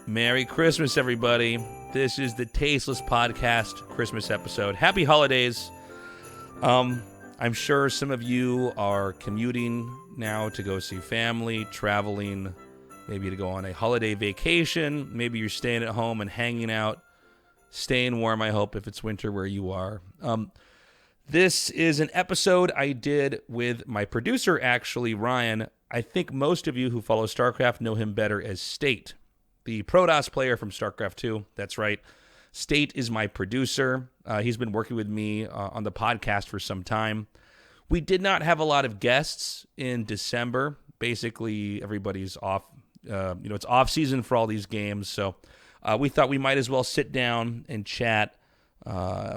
Merry Christmas, everybody. This is the Tasteless Podcast Christmas episode. Happy holidays. I'm sure some of you are commuting now to go see family, traveling, maybe to go on a holiday vacation. Maybe you're staying at home and hanging out, staying warm, I hope, if it's winter where you are. This is an episode I did with my producer, actually, Ryan. I think most of you who follow StarCraft know him better as State, the Protoss player from StarCraft 2. That's right. State is my producer. He's been working with me on the podcast for some time. We did not have a lot of guests in December. Basically, everybody's off. It's off season for all these games. So we thought we might as well sit down and chat.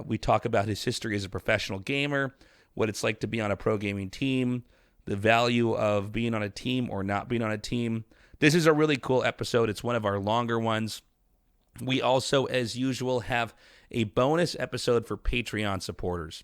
We talk about his history as a professional gamer, what it's like to be on a pro gaming team, the value of being on a team or not being on a team. This is a really cool episode. It's one of our longer ones. We also, as usual, have a bonus episode for Patreon supporters.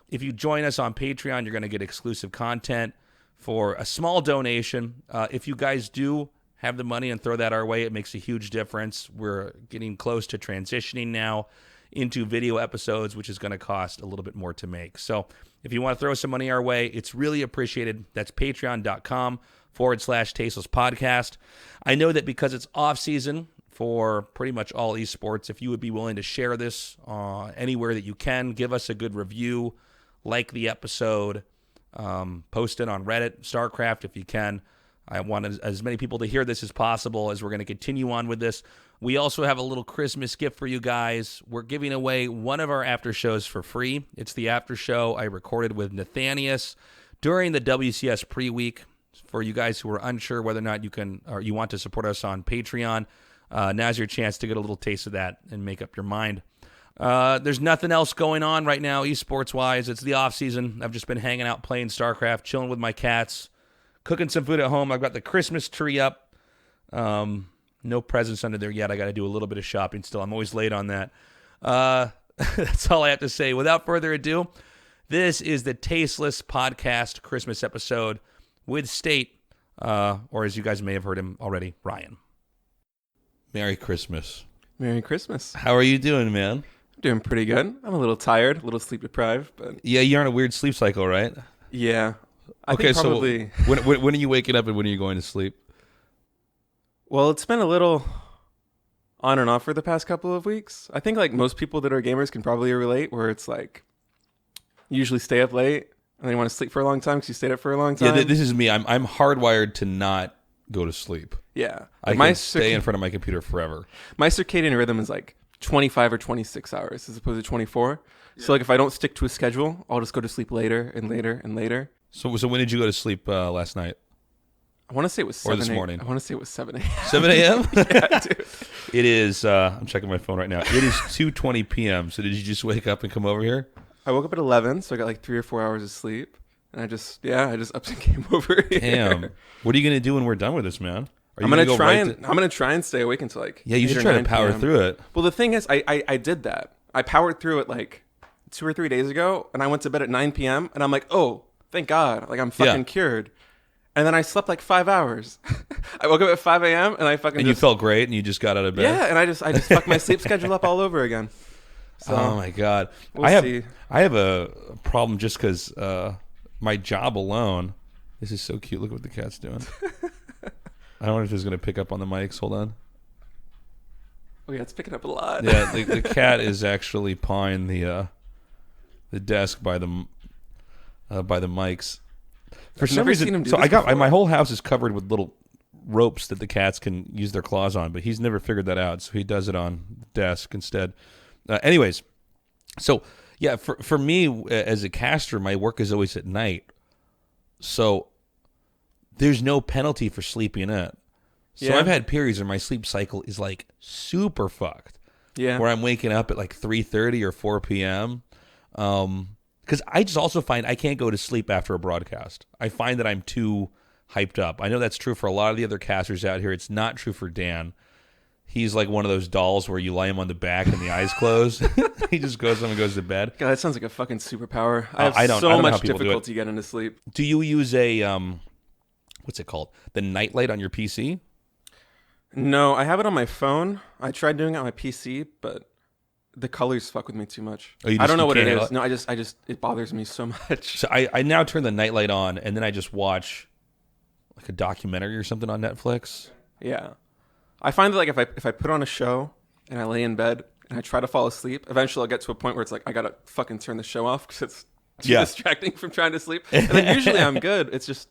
If you join us on Patreon, you're going to get exclusive content for a small donation. If you guys do have the money and throw that our way, it makes a huge difference. We're getting close to transitioning now into video episodes, which is going to cost a little bit more to make. So if you want to throw some money our way, it's really appreciated. That's patreon.com/Tasteless Podcast. I know that because it's off season for pretty much all esports, if you would be willing to share this anywhere that you can, give us a good review, like the episode, post it on Reddit, StarCraft if you can. I want as many people to hear this as possible as we're going to continue on with this. We also have a little Christmas gift for you guys. We're giving away one of our after shows for free. It's the after show I recorded with Nathanius during the WCS pre-week. For you guys who are unsure whether or not you can or you want to support us on Patreon, now's your chance to get a little taste of that and make up your mind. There's nothing else going on right now esports-wise. It's the off-season. I've just been hanging out playing StarCraft, chilling with my cats, cooking some food at home. I've got the Christmas tree up. No presents under there yet. I got to do a little bit of shopping still. I'm always late on that. That's all I have to say. Without further ado, this is the Tasteless Podcast Christmas episode with State, or as you guys may have heard him already, Ryan. Merry Christmas. Merry Christmas. How are you doing, man? Doing pretty good. I'm a little tired, a little sleep deprived, but Yeah, you're on a weird sleep cycle, right? yeah. I Okay, think probably. so when are you waking up and when are you going to sleep? Well, it's been a little on and off for the past couple of weeks. I think like most people that are gamers can probably relate, where it's like you usually stay up late and then you want to sleep for a long time because you stayed up for a long time. Yeah, this is me. I'm hardwired to not go to sleep. Yeah, I can stay in front of my computer forever. My circadian rhythm is like 25 or 26 hours as opposed to 24. Yeah. So like if I don't stick to a schedule, I'll just go to sleep later and later and later. So when did you go to sleep last night? I want to say it was 7 or this morning. I want to say it was 7 a.m. 7 a.m.? Yeah, dude. It is, I'm checking my phone right now. It is 2:20 p.m. So did you just wake up and come over here? I woke up at 11, so I got like 3 or 4 hours of sleep. And I just up and came over here. Damn. What are you going to do when we're done with this, man? I'm going to try and stay awake until like Yeah, you should try to power PM. through it. Well, the thing is, I did that. I powered through it like 2 or 3 days ago, and I went to bed at 9 p.m. And I'm like, oh, thank God. Like, I'm fucking cured. And then I slept like 5 hours. I woke up at 5 a.m. and I fucking And you felt great and you just got out of bed? Yeah, and I just fucked my sleep schedule up all over again. So, oh, my God. We'll see. I have a problem just because my job alone. This is so cute. Look what the cat's doing. I don't know if it's going to pick up on the mics. Hold on. Oh, yeah, it's picking up a lot. Yeah, the cat is actually pawing the desk by the mics. For some reason, so my whole house is covered with little ropes that the cats can use their claws on, but he's never figured that out, so he does it on the desk instead. Anyways, so yeah, for me as a caster, my work is always at night, so there's no penalty for sleeping in. So yeah. I've had periods where my sleep cycle is like super fucked. Yeah, where I'm waking up at like 3:30 or 4 p.m. Because I just also find I can't go to sleep after a broadcast. I find that I'm too hyped up. I know that's true for a lot of the other casters out here. It's not true for Dan. He's like one of those dolls where you lay him on the back and the eyes close. He just goes home and goes to bed. God, that sounds like a fucking superpower. I have I don't much difficulty getting to sleep. Do you use a, what's it called? The nightlight on your PC? No, I have it on my phone. I tried doing it on my PC, but the colors fuck with me too much. Oh, you I don't know what it can't is. No, I just it bothers me so much. So I now turn the nightlight on, and then I just watch like a documentary or something on Netflix. Yeah. I find that like if I put on a show and I lay in bed and I try to fall asleep, eventually I'll get to a point where it's like I gotta fucking turn the show off because it's too distracting from trying to sleep. And then usually I'm good. It's just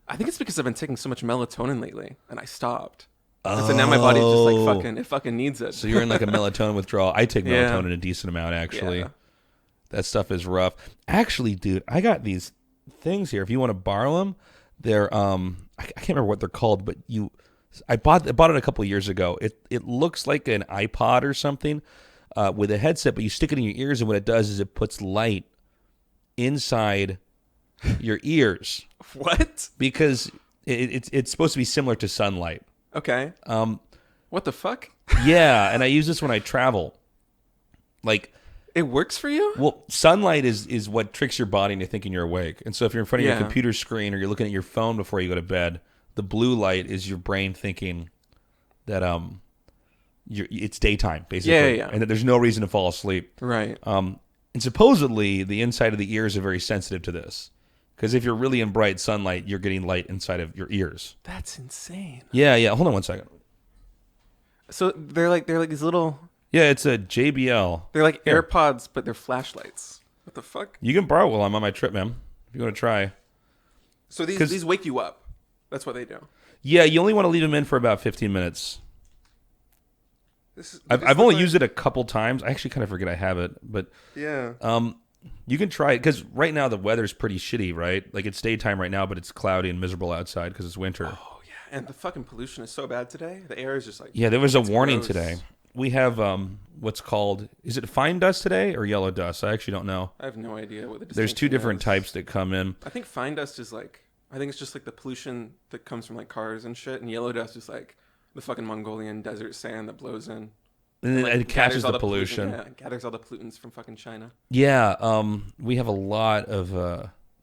I think it's because I've been taking so much melatonin lately, and I stopped. And so now my body's just like it fucking needs it. So you're in like a melatonin withdrawal. I take melatonin a decent amount, actually. Yeah. That stuff is rough. Actually, dude, I got these things here. If you want to borrow them, they're I can't remember what they're called, but I bought it a couple of years ago. It looks like an iPod or something with a headset, but you stick it in your ears, and what it does is it puts light inside your ears. What? Because it's supposed to be similar to sunlight. Okay. What the fuck? Yeah, and I use this when I travel. Like, it works for you? well, sunlight is what tricks your body into thinking you're awake. And so if you're in front of your computer screen or you're looking at your phone before you go to bed, the blue light is your brain thinking that it's daytime, basically. Yeah. And that there's no reason to fall asleep. Right. And supposedly the inside of the ears are very sensitive to this. Because if you're really in bright sunlight, you're getting light inside of your ears. That's insane. Yeah. Hold on one second. So they're like these little. Yeah, it's a JBL. They're like Here. AirPods, but they're flashlights. What the fuck? You can borrow it while I'm on my trip, man. If you want to try. So these wake you up. That's what they do. Yeah, you only want to leave them in for about 15 minutes. I've only used it a couple times. I actually kind of forget I have it, but Yeah. you can try it because right now the weather's pretty shitty, right? Like it's daytime right now, but it's cloudy and miserable outside because it's winter. Oh yeah, and the fucking pollution is so bad today. The air is just like Yeah, there was a warning gross. today. We have what's called, is it fine dust today or yellow dust? I actually don't know. I have no idea what the There's two distinction different is. types that come in. I think fine dust is like I think it's just like the pollution that comes from like cars and shit, and yellow dust is like the fucking Mongolian desert sand that blows in. And Like, it catches gathers all the pollution. Yeah, it gathers all the pollutants from fucking China. Yeah, we have a lot of,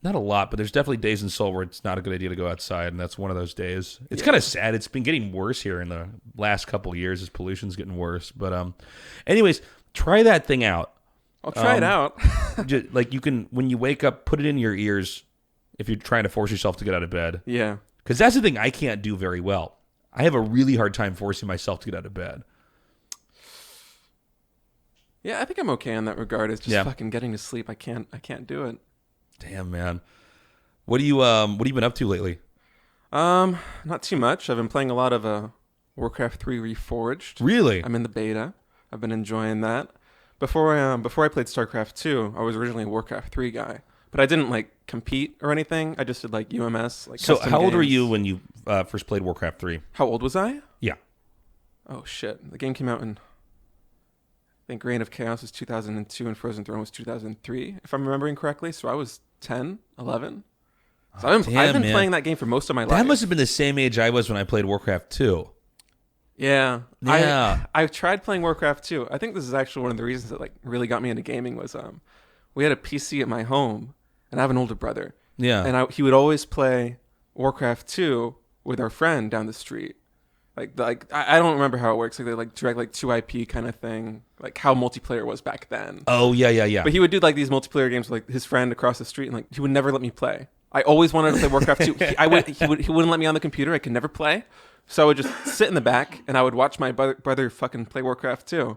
not a lot, but there's definitely days in Seoul where it's not a good idea to go outside, and that's one of those days. It's kind of sad. It's been getting worse here in the last couple of years as pollution's getting worse. But anyways, try that thing out. I'll try it out. Like you can, when you wake up, put it in your ears if you're trying to force yourself to get out of bed. Yeah. Because that's the thing I can't do very well. I have a really hard time forcing myself to get out of bed. Yeah, I think I'm okay in that regard. It's just fucking getting to sleep. I can't do it. Damn, man. What have you been up to lately? Not too much. I've been playing a lot of Warcraft 3 Reforged. Really? I'm in the beta. I've been enjoying that. Before I played StarCraft 2, I was originally a Warcraft 3 guy, but I didn't like compete or anything. I just did like UMS. Like So custom how old were games. you when you first played Warcraft 3? How old was I? Yeah. Oh shit! The game came out in, I think Reign of Chaos was 2002 and Frozen Throne was 2003, if I'm remembering correctly. So I was 10, 11. So I've been playing that game for most of my life. That must have been the same age I was when I played Warcraft 2. Yeah. Yeah. I tried playing Warcraft 2. I think this is actually one of the reasons that like really got me into gaming was we had a PC at my home, and I have an older brother. Yeah. And he would always play Warcraft 2 with our friend down the street. I don't remember how it works. Like they like direct like 2IP kind of thing, like how multiplayer was back then. Oh yeah. But he would do like these multiplayer games with like his friend across the street, and like he would never let me play. I always wanted to play Warcraft 2. He wouldn't let me on the computer. I could never play. So I would just sit in the back and I would watch my brother fucking play Warcraft 2.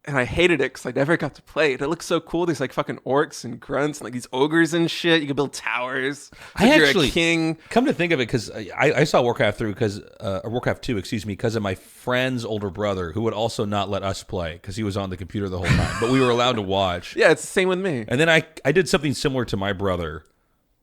And I hated it because I never got to play it. It looks so cool. There's like fucking orcs and grunts and like these ogres and shit. You can build towers. You're a king. Come to think of it, because I saw Warcraft 3 or Warcraft 2, because of my friend's older brother, who would also not let us play because he was on the computer the whole time. But we were allowed to watch. Yeah, it's the same with me. And then I did something similar to my brother,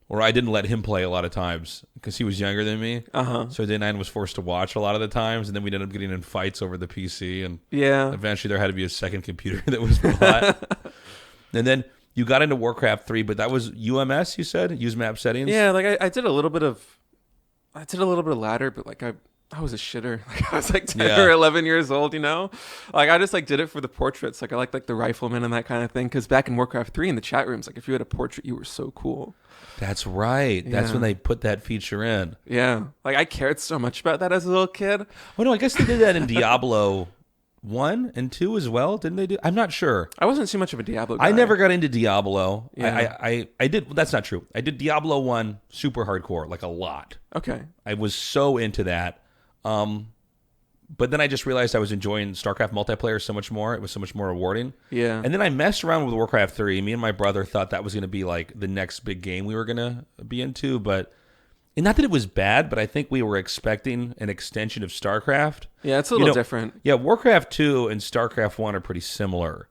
where I didn't let him play a lot of times because he was younger than me. So then I was forced to watch a lot of the times, and then we ended up getting in fights over the PC. And eventually there had to be a second computer that was bought. And then you got into Warcraft 3, but that was UMS, you said? Use map settings? Yeah, like I did a little bit of ladder, but like I was a shitter. Like, I was like 10 Yeah. or 11 years old, you know? Like, I just like did it for the portraits. Like, I liked like the rifleman and that kind of thing. Because back in Warcraft 3 in the chat rooms, like if you had a portrait, you were so cool. That's right. That's Yeah. when they put that feature in. Yeah. Like, I cared so much about that as a little kid. Oh no, I guess they did that in Diablo 1 and 2 as well, didn't they do? I'm not sure. I wasn't too much of a Diablo guy. I never got into Diablo. Yeah. I did. Well, that's not true. I did Diablo 1 super hardcore, like a lot. Okay. I was so into that. But then I just realized I was enjoying StarCraft multiplayer so much more. It was so much more rewarding. Yeah. And then I messed around with Warcraft 3. Me and my brother thought that was going to be like the next big game we were going to be into. But and not that it was bad, but I think we were expecting an extension of StarCraft. Yeah, it's a little different. Yeah, Warcraft 2 and StarCraft 1 are pretty similar.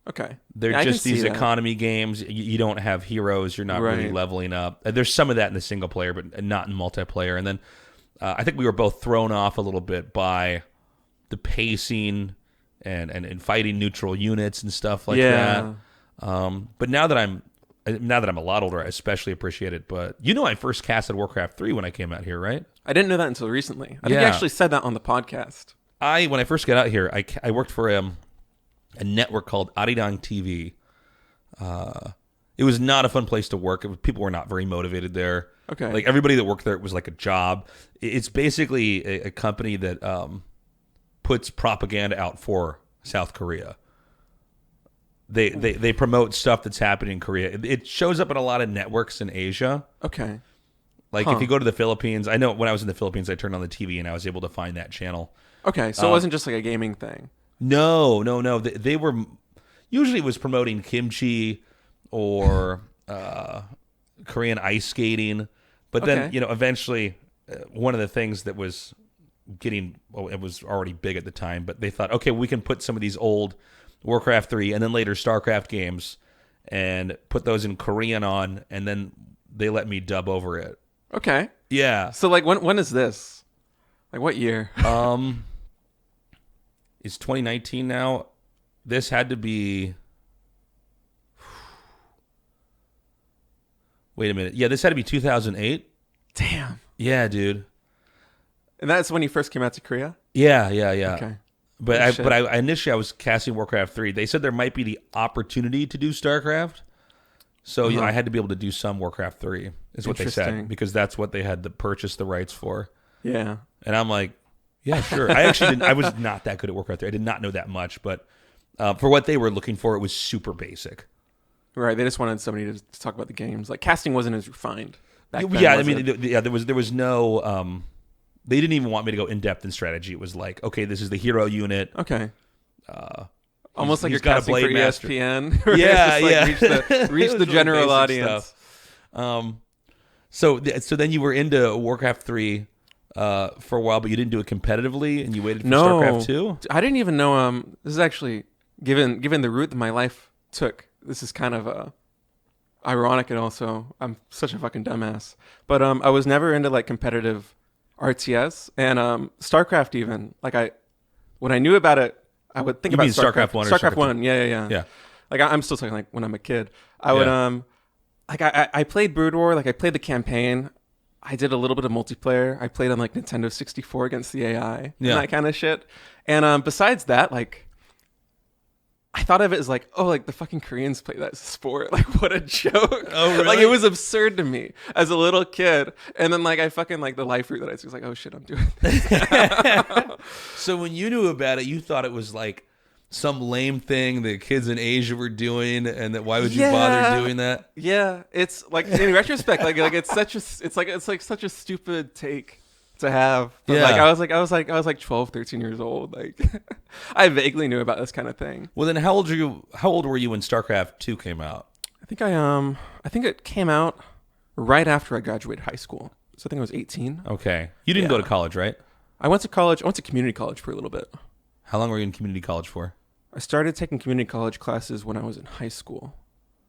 Okay. They're Yeah, I can just see these that. economy games. You don't have heroes. You're not really Right. leveling up. There's some of that in the single player, but not in multiplayer. And then I think we were both thrown off a little bit by the pacing and fighting neutral units and stuff like Yeah. that. But now that I'm a lot older, I especially appreciate it. But I first casted Warcraft 3 when I came out here, right? I didn't know that until recently. I think Yeah. you actually said that on the podcast. When I first got out here, I worked for a network called Arirang TV. It was not a fun place to work. People were not very motivated there. Okay. Like everybody that worked there, it was like a job. It's basically a company that puts propaganda out for South Korea. They promote stuff that's happening in Korea. It shows up in a lot of networks in Asia. Okay. Like if you go to the Philippines, I know when I was in the Philippines, I turned on the TV and I was able to find that channel. Okay. So it wasn't just like a gaming thing. No. They were usually it was promoting kimchi or Korean ice skating, but then Okay. eventually one of the things that was it was already big at the time, but they thought, okay, we can put some of these old Warcraft 3 and then later StarCraft games and put those in Korean on, and then they let me dub over it. Okay. Yeah. So like when is this? Like what year? It's 2019 now. This had to be. Wait a minute. Yeah, this had to be 2008. Damn. Yeah, dude. And that's when you first came out to Korea? Yeah. Okay. But Oh, shit. I initially I was casting Warcraft 3. They said there might be the opportunity to do StarCraft. So Uh-huh. I had to be able to do some Warcraft 3 is what they said, Interesting. because that's what they had to purchase the rights for. Yeah. And I'm like, yeah, sure. I actually didn't. I was not that good at Warcraft 3. I did not know that much, but for what they were looking for, it was super basic. Right. They just wanted somebody to talk about the games. Like casting wasn't as refined. Back then, Yeah, I was mean, it? there was no. They didn't even want me to go in depth in strategy. It was like, okay, this is the hero unit. Okay. Almost like he's you're got a casting for blade master. ESPN. where Yeah, it's just, like, yeah. Reach It the was general really basic audience. stuff. So then you were into Warcraft 3 for a while, but you didn't do it competitively, and you waited for No. StarCraft 2? I didn't even know. This is actually given the route that my life took. This is kind of ironic, and also I'm such a fucking dumbass. But I was never into like competitive RTS and StarCraft even. Like when I knew about it, I would think You about mean StarCraft 1 or StarCraft StarCraft 1. Yeah. Yeah. Like I'm still talking like when I'm a kid. I would Yeah. like I played Brood War. Like I played the campaign. I did a little bit of multiplayer. I played on like Nintendo 64 against the AI Yeah. and that kind of shit. And besides that, like I thought of it as like, oh, like the fucking Koreans play that sport. Like what a joke. Oh, really? Like it was absurd to me as a little kid. And then like I fucking like the life route that I was like, oh shit, I'm doing this. So when you knew about it, you thought it was like some lame thing that kids in Asia were doing, and that why would you bother doing that? Yeah, it's like in retrospect, like it's such a stupid take to have. But Yeah. like I was like 12, 13 years old. Like I vaguely knew about this kind of thing. Well, then how old were you when StarCraft 2 came out? I think it came out right after I graduated high school. So I think I was 18. Okay. You didn't go to college, right? I went to college. I went to community college for a little bit. How long were you in community college for? I started taking community college classes when I was in high school.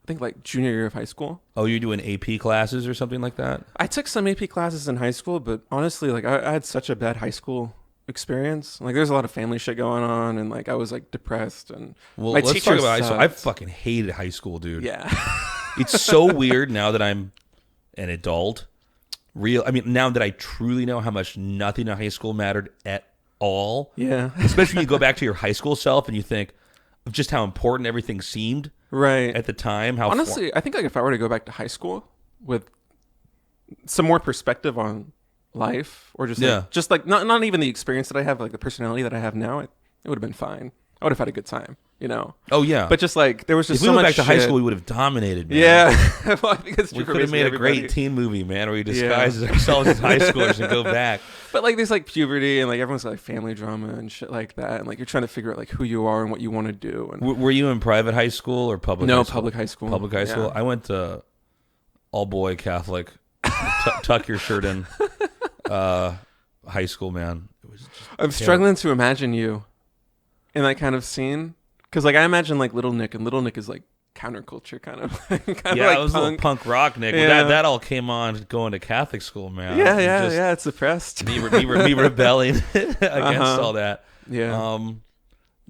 I think like junior year of high school. Oh, you're doing AP classes or something like that? I took some AP classes in high school, but honestly, like I had such a bad high school experience. Like there's a lot of family shit going on, and like I was like depressed, and Well, my let's teachers talk about high school. I sucked. fucking hated high school, dude. Yeah. It's so weird now that I'm an adult real. I mean, now that I truly know how much nothing in high school mattered at all. Yeah. Especially when you go back to your high school self and you think of just how important everything seemed Right. at the time. How Honestly, I think like if I were to go back to high school with some more perspective on life, or just like not even the experience that I have, like the personality that I have now, it would have been fine. I would have had a good time, you know. Oh yeah. But just like there was just if we so went much back to high shit. school, we would have dominated, man. Yeah. Well, I think that's true We for could have made basically a great teen movie, man, where we disguise Yeah. ourselves as high schoolers and go back. But like there's like puberty and like everyone's got like family drama and shit like that, and like you're trying to figure out like who you are and what you want to do. And Were you in private high school or public? no, high school? public high school. Public high school. Yeah. I went to all boy Catholic. Tuck your shirt in. High school, man. It was just I'm struggling to imagine you in that kind of scene, because like I imagine like Little Nick, and Little Nick is like counterculture kind of. Yeah, like it was a little punk rock, Nick. Yeah. Well, that all came on going to Catholic school, man. Yeah. It's suppressed. Me rebelling against all that. Yeah.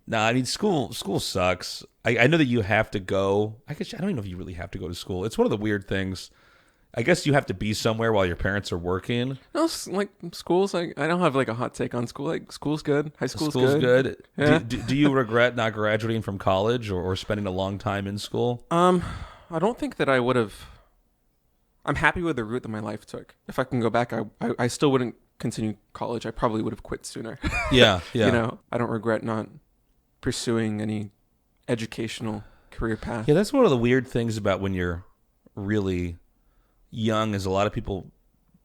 Nah, I mean school sucks. I know that you have to go. I don't even know if you really have to go to school. It's one of the weird things. I guess you have to be somewhere while your parents are working. No, like schools. Like I don't have like a hot take on school. Like school's good. High school's good. Yeah. Do you regret not graduating from college or spending a long time in school? I don't think that I would have. I'm happy with the route that my life took. If I can go back, I still wouldn't continue college. I probably would have quit sooner. Yeah. You know, I don't regret not pursuing any educational career path. Yeah, that's one of the weird things about when you're really young, is a lot of people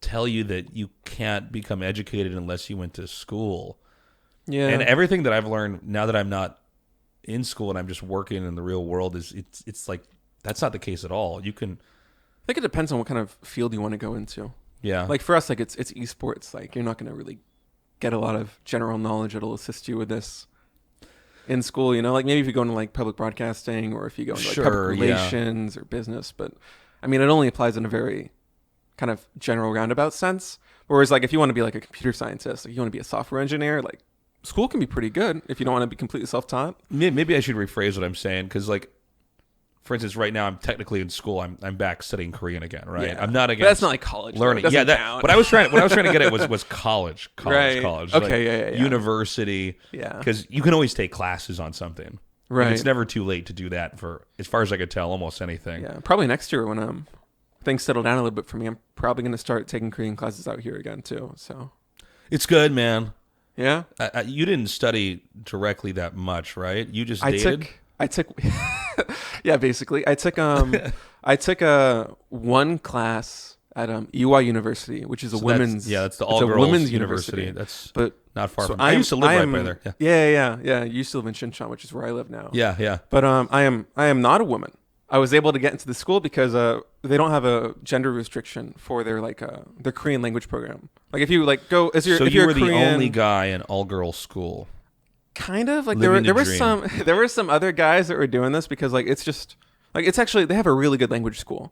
tell you that you can't become educated unless you went to school. Yeah. And everything that I've learned now that I'm not in school and I'm just working in the real world is it's like that's not the case at all. You can I think it depends on what kind of field you want to go into. Yeah. Like for us, like it's esports. Like you're not going to really get a lot of general knowledge that'll assist you with this in school. You know, like maybe if you go into like public broadcasting, or if you go into like public relations or business. But I mean, it only applies in a very kind of general roundabout sense. Whereas like if you want to be like a computer scientist, like you want to be a software engineer, like school can be pretty good if you don't want to be completely self-taught. Maybe I should rephrase what I'm saying, because like, for instance, right now I'm technically in school. I'm back studying Korean again, right? Yeah. I'm not against. But that's not like college learning. Though. Yeah, Count. what I was trying to get at was college. Right. College. Okay, like yeah. University. Yeah. Because you can always take classes on something. Right. Like, it's never too late to do that for, as far as I could tell, almost anything. Yeah. Probably next year when things settle down a little bit for me, I'm probably going to start taking Korean classes out here again too. So It's good, man. yeah. You didn't study directly that much, right? You just dated? I took yeah, basically. I took one class at EY University, which is a women's that's the all girls women's university. That's but not far so from. I used to live right by there. Yeah. You used to live in Shincheon, which is where I live now. Yeah. But I am not a woman. I was able to get into the school because they don't have a gender restriction for their their Korean language program. Like if you like go as your So if you you're were the Korean, only guy in all girls school. kind of like Living there the were some other guys that were doing this because like it's just like it's actually they have a really good language school.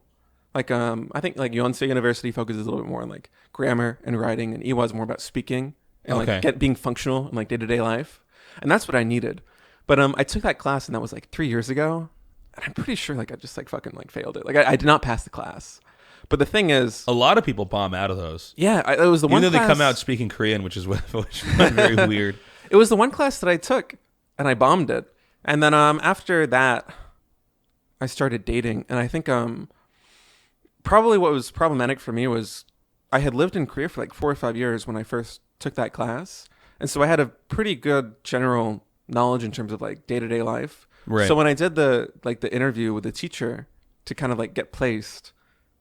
Like I think like Yonsei University focuses a little bit more on like grammar and writing, and EY is more about speaking and like being functional in like day-to-day life. And that's what I needed. But I took that class, and that was like 3 years ago. And I'm pretty sure like I just like fucking like failed it. Like I did not pass the class. But the thing is, A lot of people bomb out of those. yeah, it was the one Even though class, they come out speaking Korean, which is very weird. It was the one class that I took, and I bombed it. And then after that, I started dating, and I think probably what was problematic for me was I had lived in Korea for like 4 or 5 years when I first took that class, and so I had a pretty good general knowledge in terms of like day-to-day life. Right. So when I did the interview with the teacher to kind of like get placed,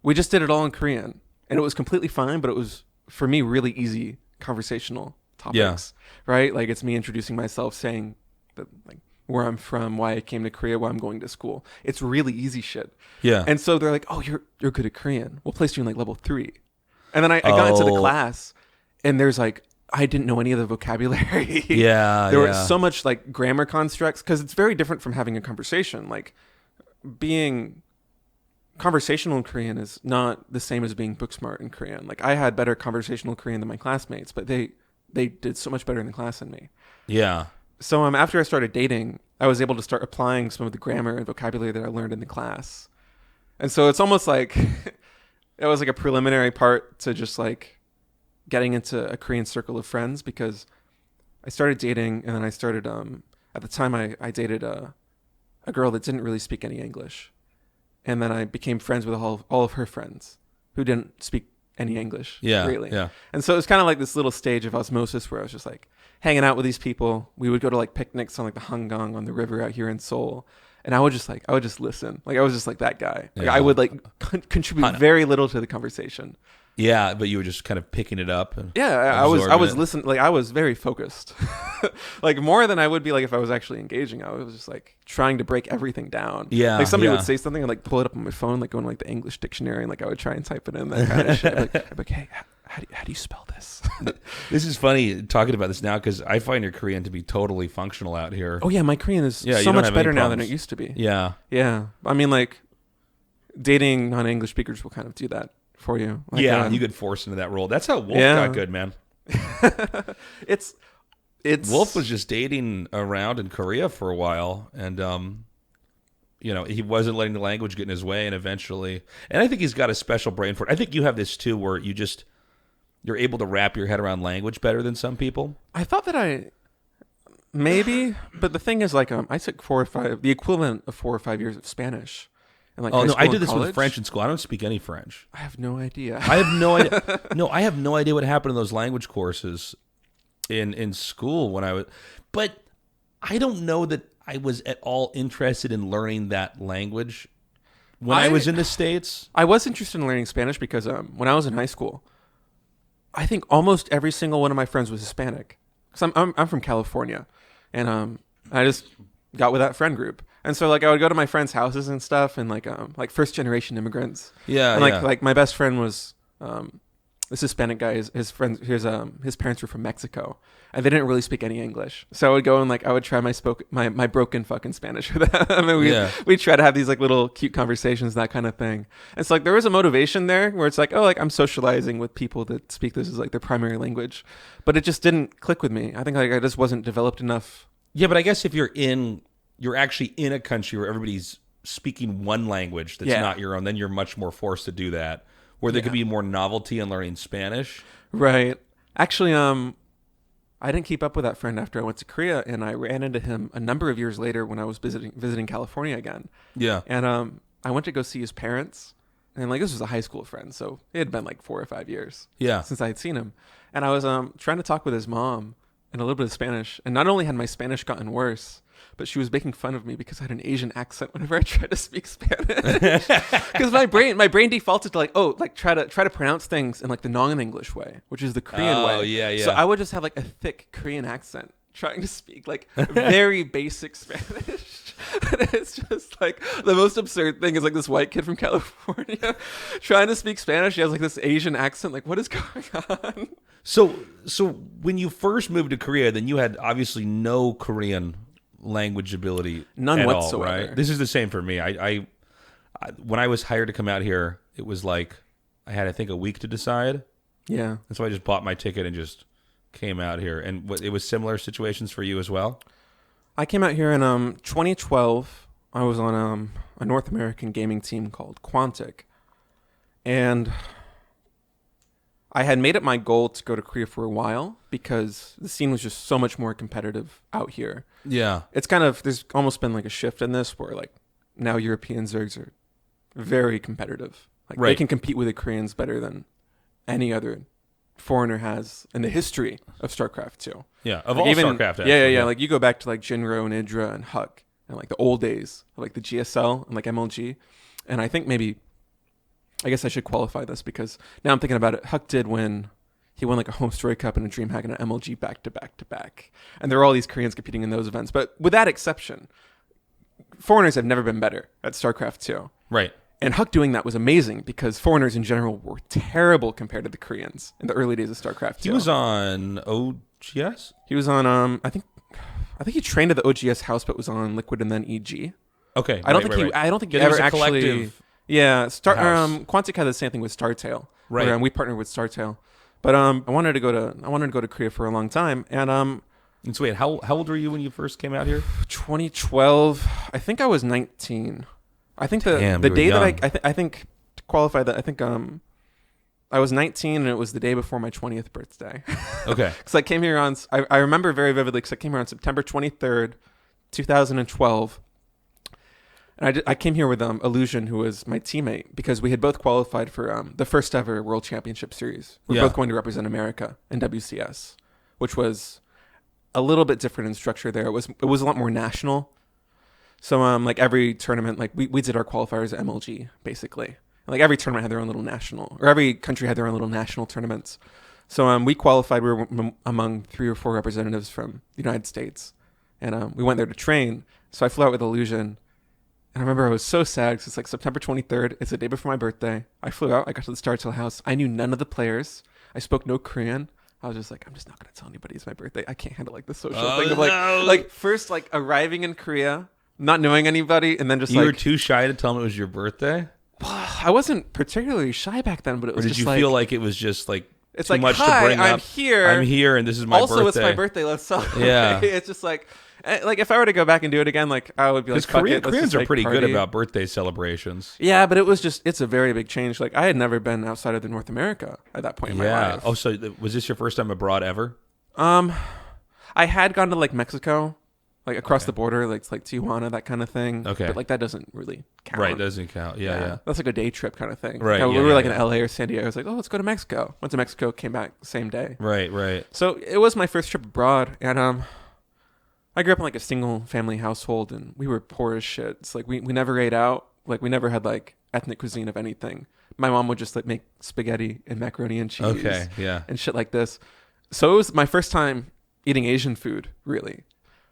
we just did it all in Korean, and it was completely fine. But it was for me really easy conversational topics, right? Like it's me introducing myself, saying that like where I'm from, why I came to Korea, why I'm going to school. It's really easy shit. Yeah. And so they're like, "Oh, you're good at Korean. We'll place you in like level 3." And then I got into the class, and there's like I didn't know any of the vocabulary. Yeah. There was so much like grammar constructs because it's very different from having a conversation. Like being conversational in Korean is not the same as being book smart in Korean. Like I had better conversational Korean than my classmates, but they did so much better in the class than me. Yeah. So after I started dating, I was able to start applying some of the grammar and vocabulary that I learned in the class. And so it's almost like it was like a preliminary part to just like getting into a Korean circle of friends, because I started dating, and then I started at the time I dated a girl that didn't really speak any English, and then I became friends with all of her friends who didn't speak any English. Yeah, really. yeah. And so it was kind of like this little stage of osmosis where I was just like hanging out with these people. We would go to like picnics on like the Hanggang on the river out here in Seoul. And I would just listen. Like I was just like that guy. Like Yeah. I would like contribute very little to the conversation. Yeah, but you were just kind of picking it up. And Yeah, I was absorbing it. listening. Like I was very focused, like more than I would be like if I was actually engaging. I was just like trying to break everything down. Yeah, like somebody yeah. would say something and like pull it up on my phone, like going like the English dictionary, and like I would try and type it in, that kind of shit. I'd be like, hey, how do you spell this? This is funny talking about this now because I find your Korean to be totally functional out here. Oh yeah, my Korean is Yeah, you so don't much have any better now than problems. it used to be. Yeah. Yeah, I mean like dating non-English speakers will kind of do that for you. Like, Yeah, you get forced into that role. That's how Wolf Yeah. got good, man. it's Wolf was just dating around in Korea for a while, and he wasn't letting the language get in his way, and eventually, and I think he's got a special brain for it. I think you have this too, where you're able to wrap your head around language better than some people. I thought that maybe, but the thing is, like, I took the equivalent of 4 or 5 years of Spanish. And like, Oh high no, school I and did this college. with French in school. I don't speak any French. I have no idea. I have no idea. No, I have no idea what happened in those language courses in school when I was. But I don't know that I was at all interested in learning that language when I was in the States. I was interested in learning Spanish because when I was in high school, I think almost every single one of my friends was Hispanic. Because I'm from California, and I just got with that friend group. And so like I would go to my friends' houses and stuff, and like first generation immigrants. Yeah, And like yeah. like my best friend was this Hispanic guy. His parents were from Mexico, and they didn't really speak any English. So I would go and like I would try my broken fucking Spanish with them. And we'd try to have these like little cute conversations, that kind of thing. And it's like there was a motivation there where it's like, oh, like I'm socializing with people that speak this as like their primary language, but it just didn't click with me. I think like I just wasn't developed enough. Yeah, but I guess if you're actually in a country where everybody's speaking one language that's not your own, then you're much more forced to do that. Where there could be more novelty in learning Spanish. Right. Actually, I didn't keep up with that friend after I went to Korea, and I ran into him a number of years later when I was visiting California again. Yeah. And I went to go see his parents, and like this was a high school friend, so it had been like 4 or 5 years since I had seen him. And I was trying to talk with his mom in a little bit of Spanish, and not only had my Spanish gotten worse, but she was making fun of me because I had an Asian accent whenever I tried to speak Spanish. Because my brain defaulted to like try to pronounce things in like the non-English way, which is the Korean way. Oh, yeah. So I would just have like a thick Korean accent trying to speak like very basic Spanish. And it's just like the most absurd thing is like this white kid from California trying to speak Spanish. He has like this Asian accent. Like, what is going on? So when you first moved to Korea, then you had obviously no Korean language ability, None at whatsoever. all, right? This is the same for me. I when I was hired to come out here, it was like I had I think a week to decide, Yeah. and so I just bought my ticket and just came out here. And it was similar situations for you as well. I came out here in 2012. I was on a North American gaming team called Quantic, and I had made it my goal to go to Korea for a while because the scene was just so much more competitive out here. Yeah. It's kind of, there's almost been like a shift in this where like now European Zergs are very competitive. Like they can compete with the Koreans better than any other foreigner has in the history of StarCraft 2. Yeah, of Like all even, StarCraft. Actually, yeah. Like you go back to like Jinro and Idra and Huck and like the old days of like the GSL and like MLG. And I think maybe, I guess I should qualify this because now I'm thinking about it. Huck did win. He won like a home story cup and a DreamHack and an MLG back to back to back. And there were all these Koreans competing in those events. But with that exception, foreigners have never been better at StarCraft 2. Right. And Huck doing that was amazing because foreigners in general were terrible compared to the Koreans in the early days of StarCraft 2. He was on OGS? He was on I think he trained at the OGS house but was on Liquid and then EG. Okay. I don't think he there ever was a actually collective house. Quantic had the same thing with StarTale. Right. Where, we partnered with StarTale. But I wanted to go to Korea for a long time, and And so wait, how old were you when you first came out here? 2012, I think I was 19. I think Damn, the you were day young. that I think to qualify that, I think I was 19 and it was the day before my 20th birthday. Okay. Because I came here on, I remember very vividly because I came here on September 23rd, 2012. And I came here with Illusion, who was my teammate, because we had both qualified for the first ever World Championship Series. We're both going to represent America in WCS, which was a little bit different in structure there. It was a lot more national. So like every tournament, like we did our qualifiers at MLG, basically. Like every tournament had their own little national, or every country had their own little national tournaments. So we qualified. We were among 3 or 4 representatives from the United States, and we went there to train. So I flew out with Illusion, and I remember I was so sad because it's like September 23rd. It's the day before my birthday. I flew out. I got to the StarCraft house. I knew none of the players. I spoke no Korean. I was just like, I'm just not gonna tell anybody it's my birthday. I can't handle like the social thing of like first like arriving in Korea, not knowing anybody, and then just you were too shy to tell them it was your birthday. I wasn't particularly shy back then, but it was. Or did you like, feel like it was just like it's too like, much hi, to bring I'm up? here. I'm here, and this is my also, birthday. it's my birthday. Let's celebrate. Yeah. It's just like if I were to go back and do it again, like I would be like, Koreans are pretty good about birthday celebrations. Yeah, but it's a very big change. Like I had never been outside of the North America at that point in my life. Oh, so was this your first time abroad ever? I had gone to like Mexico. Like across the border, like it's like Tijuana, that kind of thing. Okay. But like that doesn't really count. Right, doesn't count. Yeah. That's like a day trip kind of thing. Right. Like, we were like in LA or San Diego. I was like, oh, let's go to Mexico. Went to Mexico, came back same day. Right. So it was my first trip abroad, and I grew up in like a single family household, and we were poor as shit. It's like we never ate out. Like we never had like ethnic cuisine of anything. My mom would just like make spaghetti and macaroni and cheese. Okay. Yeah. And shit like this. So it was my first time eating Asian food, really.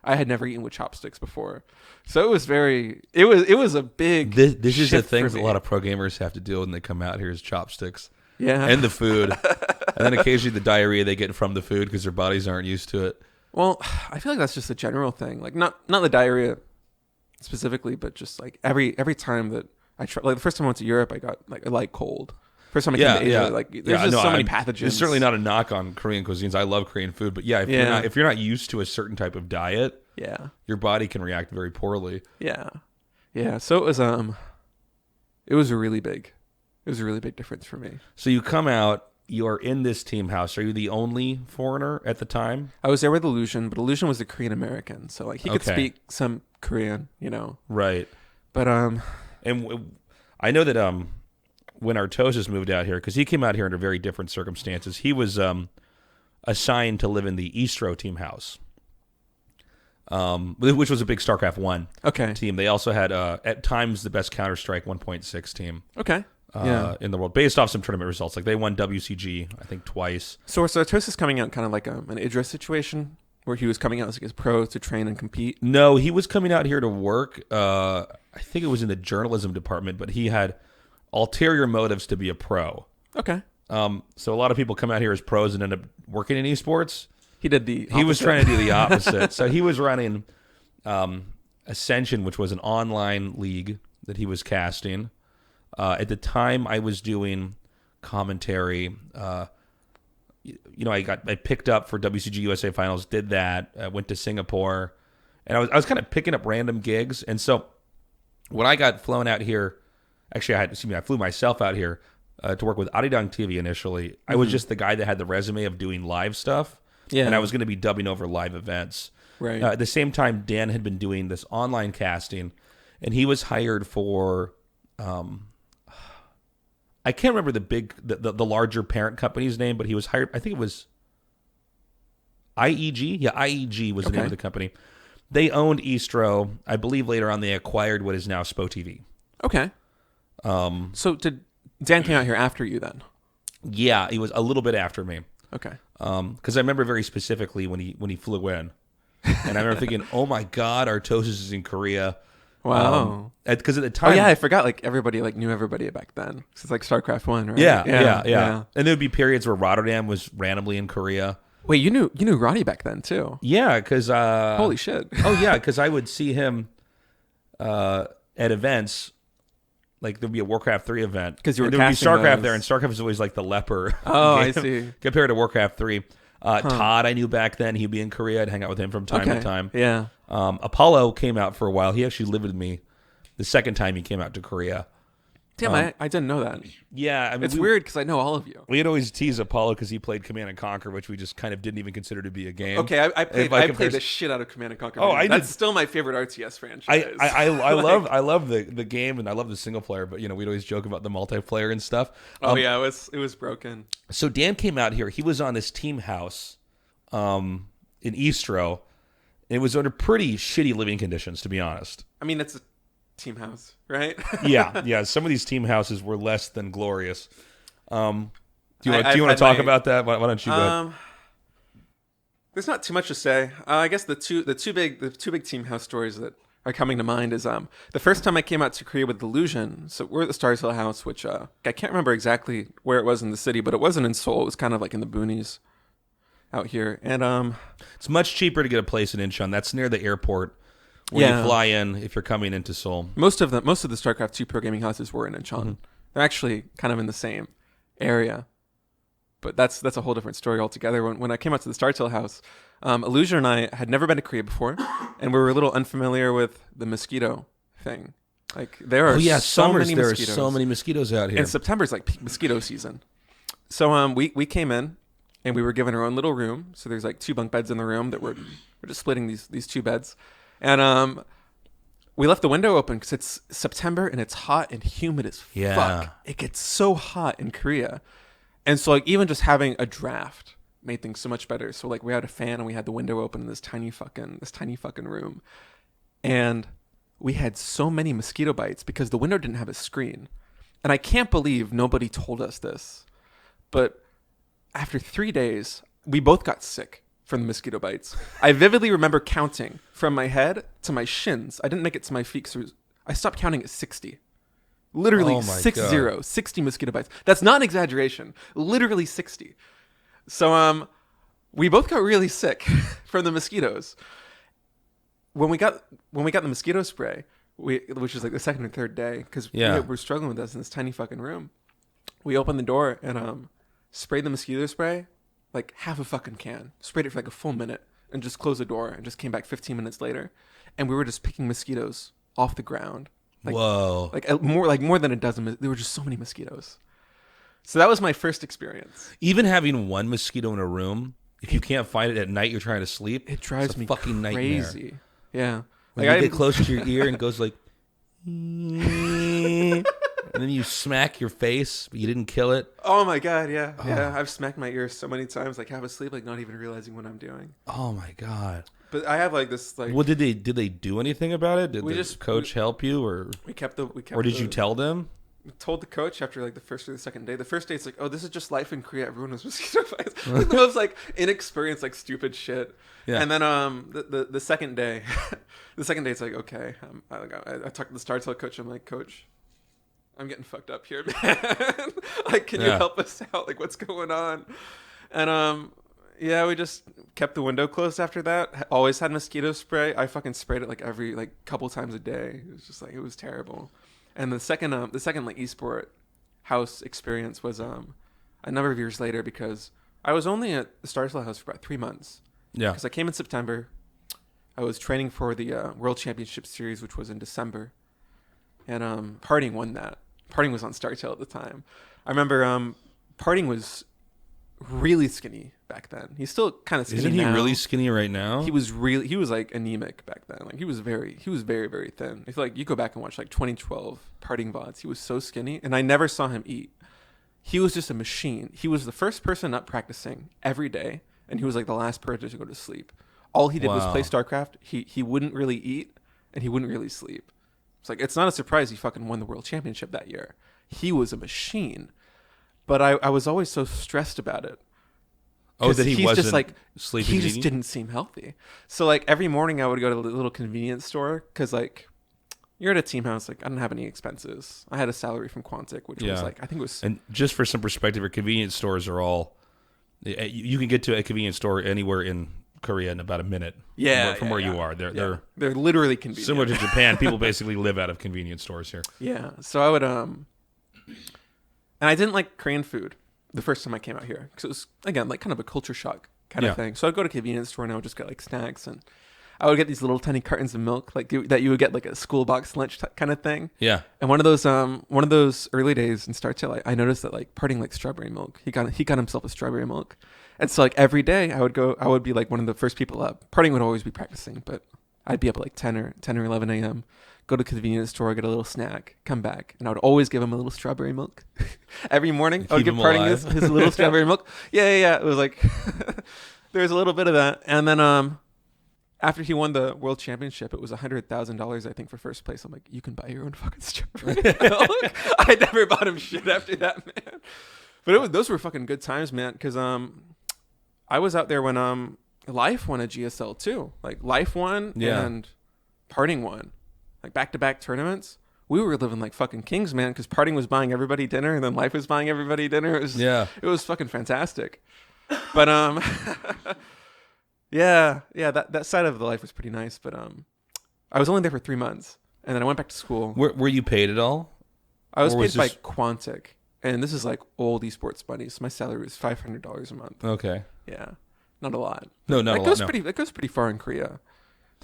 I had never eaten with chopsticks before. So it was a big This is the shift things for a me. lot of pro gamers have to deal with when they come out here is chopsticks. Yeah. And the food. And then occasionally the diarrhea they get from the food because their bodies aren't used to it. Well, I feel like that's just a general thing. Like not the diarrhea specifically, but just like every time that I try, like the first time I went to Europe, I got like a light cold. First time I came to Asia, like there's just so many pathogens. It's certainly not a knock on Korean cuisines. I love Korean food, but if you're not used to a certain type of diet, your body can react very poorly. Yeah. So it was a really big difference for me. So you come out, you are in this team house. Are you the only foreigner at the time? I was there with Illusion, but Illusion was a Korean American, so like he could speak some Korean, you know. Right. But and I know that when Artosis moved out here, because he came out here under very different circumstances, he was assigned to live in the Eastro team house, which was a big StarCraft 1 team. They also had, at times, the best Counter-Strike 1.6 team in the world, based off some tournament results. Like, they won WCG, I think, twice. So Artosis coming out kind of like an Idris situation, where he was coming out as a pro to train and compete? No, he was coming out here to work. I think it was in the journalism department, but he had ulterior motives to be a pro. Okay. So a lot of people come out here as pros and end up working in esports. He did the opposite. He was trying to do the opposite. So he was running Ascension, which was an online league that he was casting. At the time, I was doing commentary. I picked up for WCG USA Finals, did that, went to Singapore, and I was kind of picking up random gigs. And so when I got flown out here, actually, I flew myself out here to work with Arirang TV initially. Mm-hmm. I was just the guy that had the resume of doing live stuff, and I was going to be dubbing over live events. Right. At the same time, Dan had been doing this online casting, and he was hired for, I can't remember the larger parent company's name, but he was hired, I think it was IEG? Yeah, IEG was the name of the company. They owned Eastro. I believe later on they acquired what is now Spo TV. Okay. So did Dan came out here after you then? Yeah, he was a little bit after me. Okay. Because I remember very specifically when he flew in, and I remember thinking, "Oh my God, Artosis is in Korea." Wow. Because at the time, I forgot. Like everybody knew everybody back then. It's like StarCraft 1, right? Yeah. And there would be periods where Rotterdam was randomly in Korea. Wait, you knew Roddy back then too? Yeah, because holy shit. Oh yeah, because I would see him at events. Like there'd be a Warcraft 3 event because there would be StarCraft there, and StarCraft was always like the leper. Oh, I see. Compared to Warcraft 3, Todd I knew back then. He'd be in Korea. I'd hang out with him from time to time. Yeah. Apollo came out for a while. He actually lived with me the second time he came out to Korea. Damn, I didn't know that. Yeah, I mean, It's weird because I know all of you. We'd always tease Apollo because he played Command and Conquer, which we just kind of didn't even consider to be a game. Okay, I played the shit out of Command and Conquer. Oh, That's still my favorite RTS franchise. I love the game and I love the single player, but we'd always joke about the multiplayer and stuff. It was broken. So Dan came out here. He was on this team house, in Eastro. And it was under pretty shitty living conditions, to be honest. I mean, it's a team house, right? yeah. Some of these team houses were less than glorious. Do you want to talk about that? Why don't you go? There's not too much to say. I guess the two big team house stories that are coming to mind is the first time I came out to Korea with Delusion. So we're at the Stars Hill house, which I can't remember exactly where it was in the city, but it wasn't in Seoul. It was kind of like in the boonies out here, and it's much cheaper to get a place in Incheon. That's near the airport where you fly in if you're coming into Seoul. Most of the StarCraft 2 pro gaming houses were in Incheon. Mm-hmm. They're actually kind of in the same area, but that's a whole different story altogether. When I came out to the Stars Hill house, Illusion and I had never been to Korea before, and we were a little unfamiliar with the mosquito thing. Like there are so many mosquitoes. There are so many mosquitoes out here. And September's like peak mosquito season. So we came in. And we were given our own little room. So there's like 2 bunk beds in the room that we're just splitting these 2 beds. And we left the window open because it's September and it's hot and humid as fuck. It gets so hot in Korea. And so like even just having a draft made things so much better. So like we had a fan and we had the window open in this tiny fucking room. And we had so many mosquito bites because the window didn't have a screen. And I can't believe nobody told us this. But after 3 days, we both got sick from the mosquito bites. I vividly remember counting from my head to my shins. I didn't make it to my feet, so I stopped counting at 60. Literally 60 mosquito bites. That's not an exaggeration. Literally 60. So we both got really sick from the mosquitoes. When we got the mosquito spray, which is like the second or third day, because we were struggling with this in this tiny fucking room, we opened the door and sprayed the mosquito spray, like half a fucking can. Sprayed it for like a full minute and just closed the door and just came back 15 minutes later. And we were just picking mosquitoes off the ground. Like, whoa. More than a dozen. There were just so many mosquitoes. So that was my first experience. Even having one mosquito in a room, if you can't find it at night, you're trying to sleep. It drives me fucking crazy. Nightmare. Yeah. When you get close to your ear and it goes like... And then you smack your face, but you didn't kill it. Oh my god, yeah. Oh. Yeah, I've smacked my ear so many times, like half asleep, like not even realizing what I'm doing. Oh my god. But I have like this like well, did they do anything about it? Did the coach help you or or did you tell them? We told the coach after like the first or the second day. The first day it's like, oh, this is just life in Korea. Everyone has mosquito bites. It was like inexperienced, like stupid shit. Yeah. And then the second day, it's like, okay. I talked to the Stars Hill coach. I'm like, Coach, I'm getting fucked up here, man. Like, can you help us out? Like, what's going on? And we just kept the window closed after that. Always had mosquito spray. I fucking sprayed it like every couple times a day. It was just like, it was terrible. And the second like esport house experience was a number of years later because I was only at the Stars Hill house for about 3 months. Yeah. Because I came in September. I was training for the World Championship Series, which was in December. And Parting won that. Parting was on Stars Hill at the time. I remember Parting was really skinny back then. He's still kind of skinny. Isn't he really skinny right now? He was like anemic back then. Like he was very, very thin. I feel like you go back and watch like 2012 Parting VODs. He was so skinny, and I never saw him eat. He was just a machine. He was the first person up practicing every day, and he was like the last person to go to sleep. All he did was play StarCraft. He wouldn't really eat, and he wouldn't really sleep. It's like, it's not a surprise he fucking won the world championship that year. He was a machine. But I was always so stressed about it. Oh, that he wasn't just like sleeping. He just didn't seem healthy. So like every morning I would go to the little convenience store because like you're at a team house. Like I didn't have any expenses. I had a salary from Quantic, which was like I think it was. And just for some perspective, your convenience stores are all. You can get to a convenience store anywhere in Korea in about a minute. Yeah, from where you are, they're literally convenient. Similar to Japan, people basically live out of convenience stores here. Yeah, so I would and I didn't like Korean food the first time I came out here because it was again like kind of a culture shock kind of thing. So I'd go to a convenience store and I would just get like snacks and I would get these little tiny cartons of milk, like that you would get like a school box lunch kind of thing. Yeah. And one of those early days in StarCraft, I noticed that like parting like strawberry milk. He got himself a strawberry milk, and so like every day I would be like one of the first people up. Parting would always be practicing, but I'd be up at like 10 or 11 a.m. Go to the convenience store, get a little snack, come back, and I would always give him a little strawberry milk every morning. I would give Parting his little strawberry milk. Yeah. It was like there was a little bit of that, and then after he won the world championship, it was $100,000 I think for first place. I'm like, you can buy your own fucking strawberry milk. I never bought him shit after that, man. But those were fucking good times, man. Because I was out there when Life won a GSL too. Like Life won and Parting won. Like back-to-back tournaments, we were living like fucking kings, man, because Parting was buying everybody dinner and then Life was buying everybody dinner. It was fucking fantastic. But that side of the life was pretty nice. But I was only there for 3 months, and then I went back to school. Were you paid at all? I was paid by Quantic, and this is like old esports money. So my salary was $500 a month. Okay. Yeah, not a lot. No, not a lot. That goes pretty far in Korea.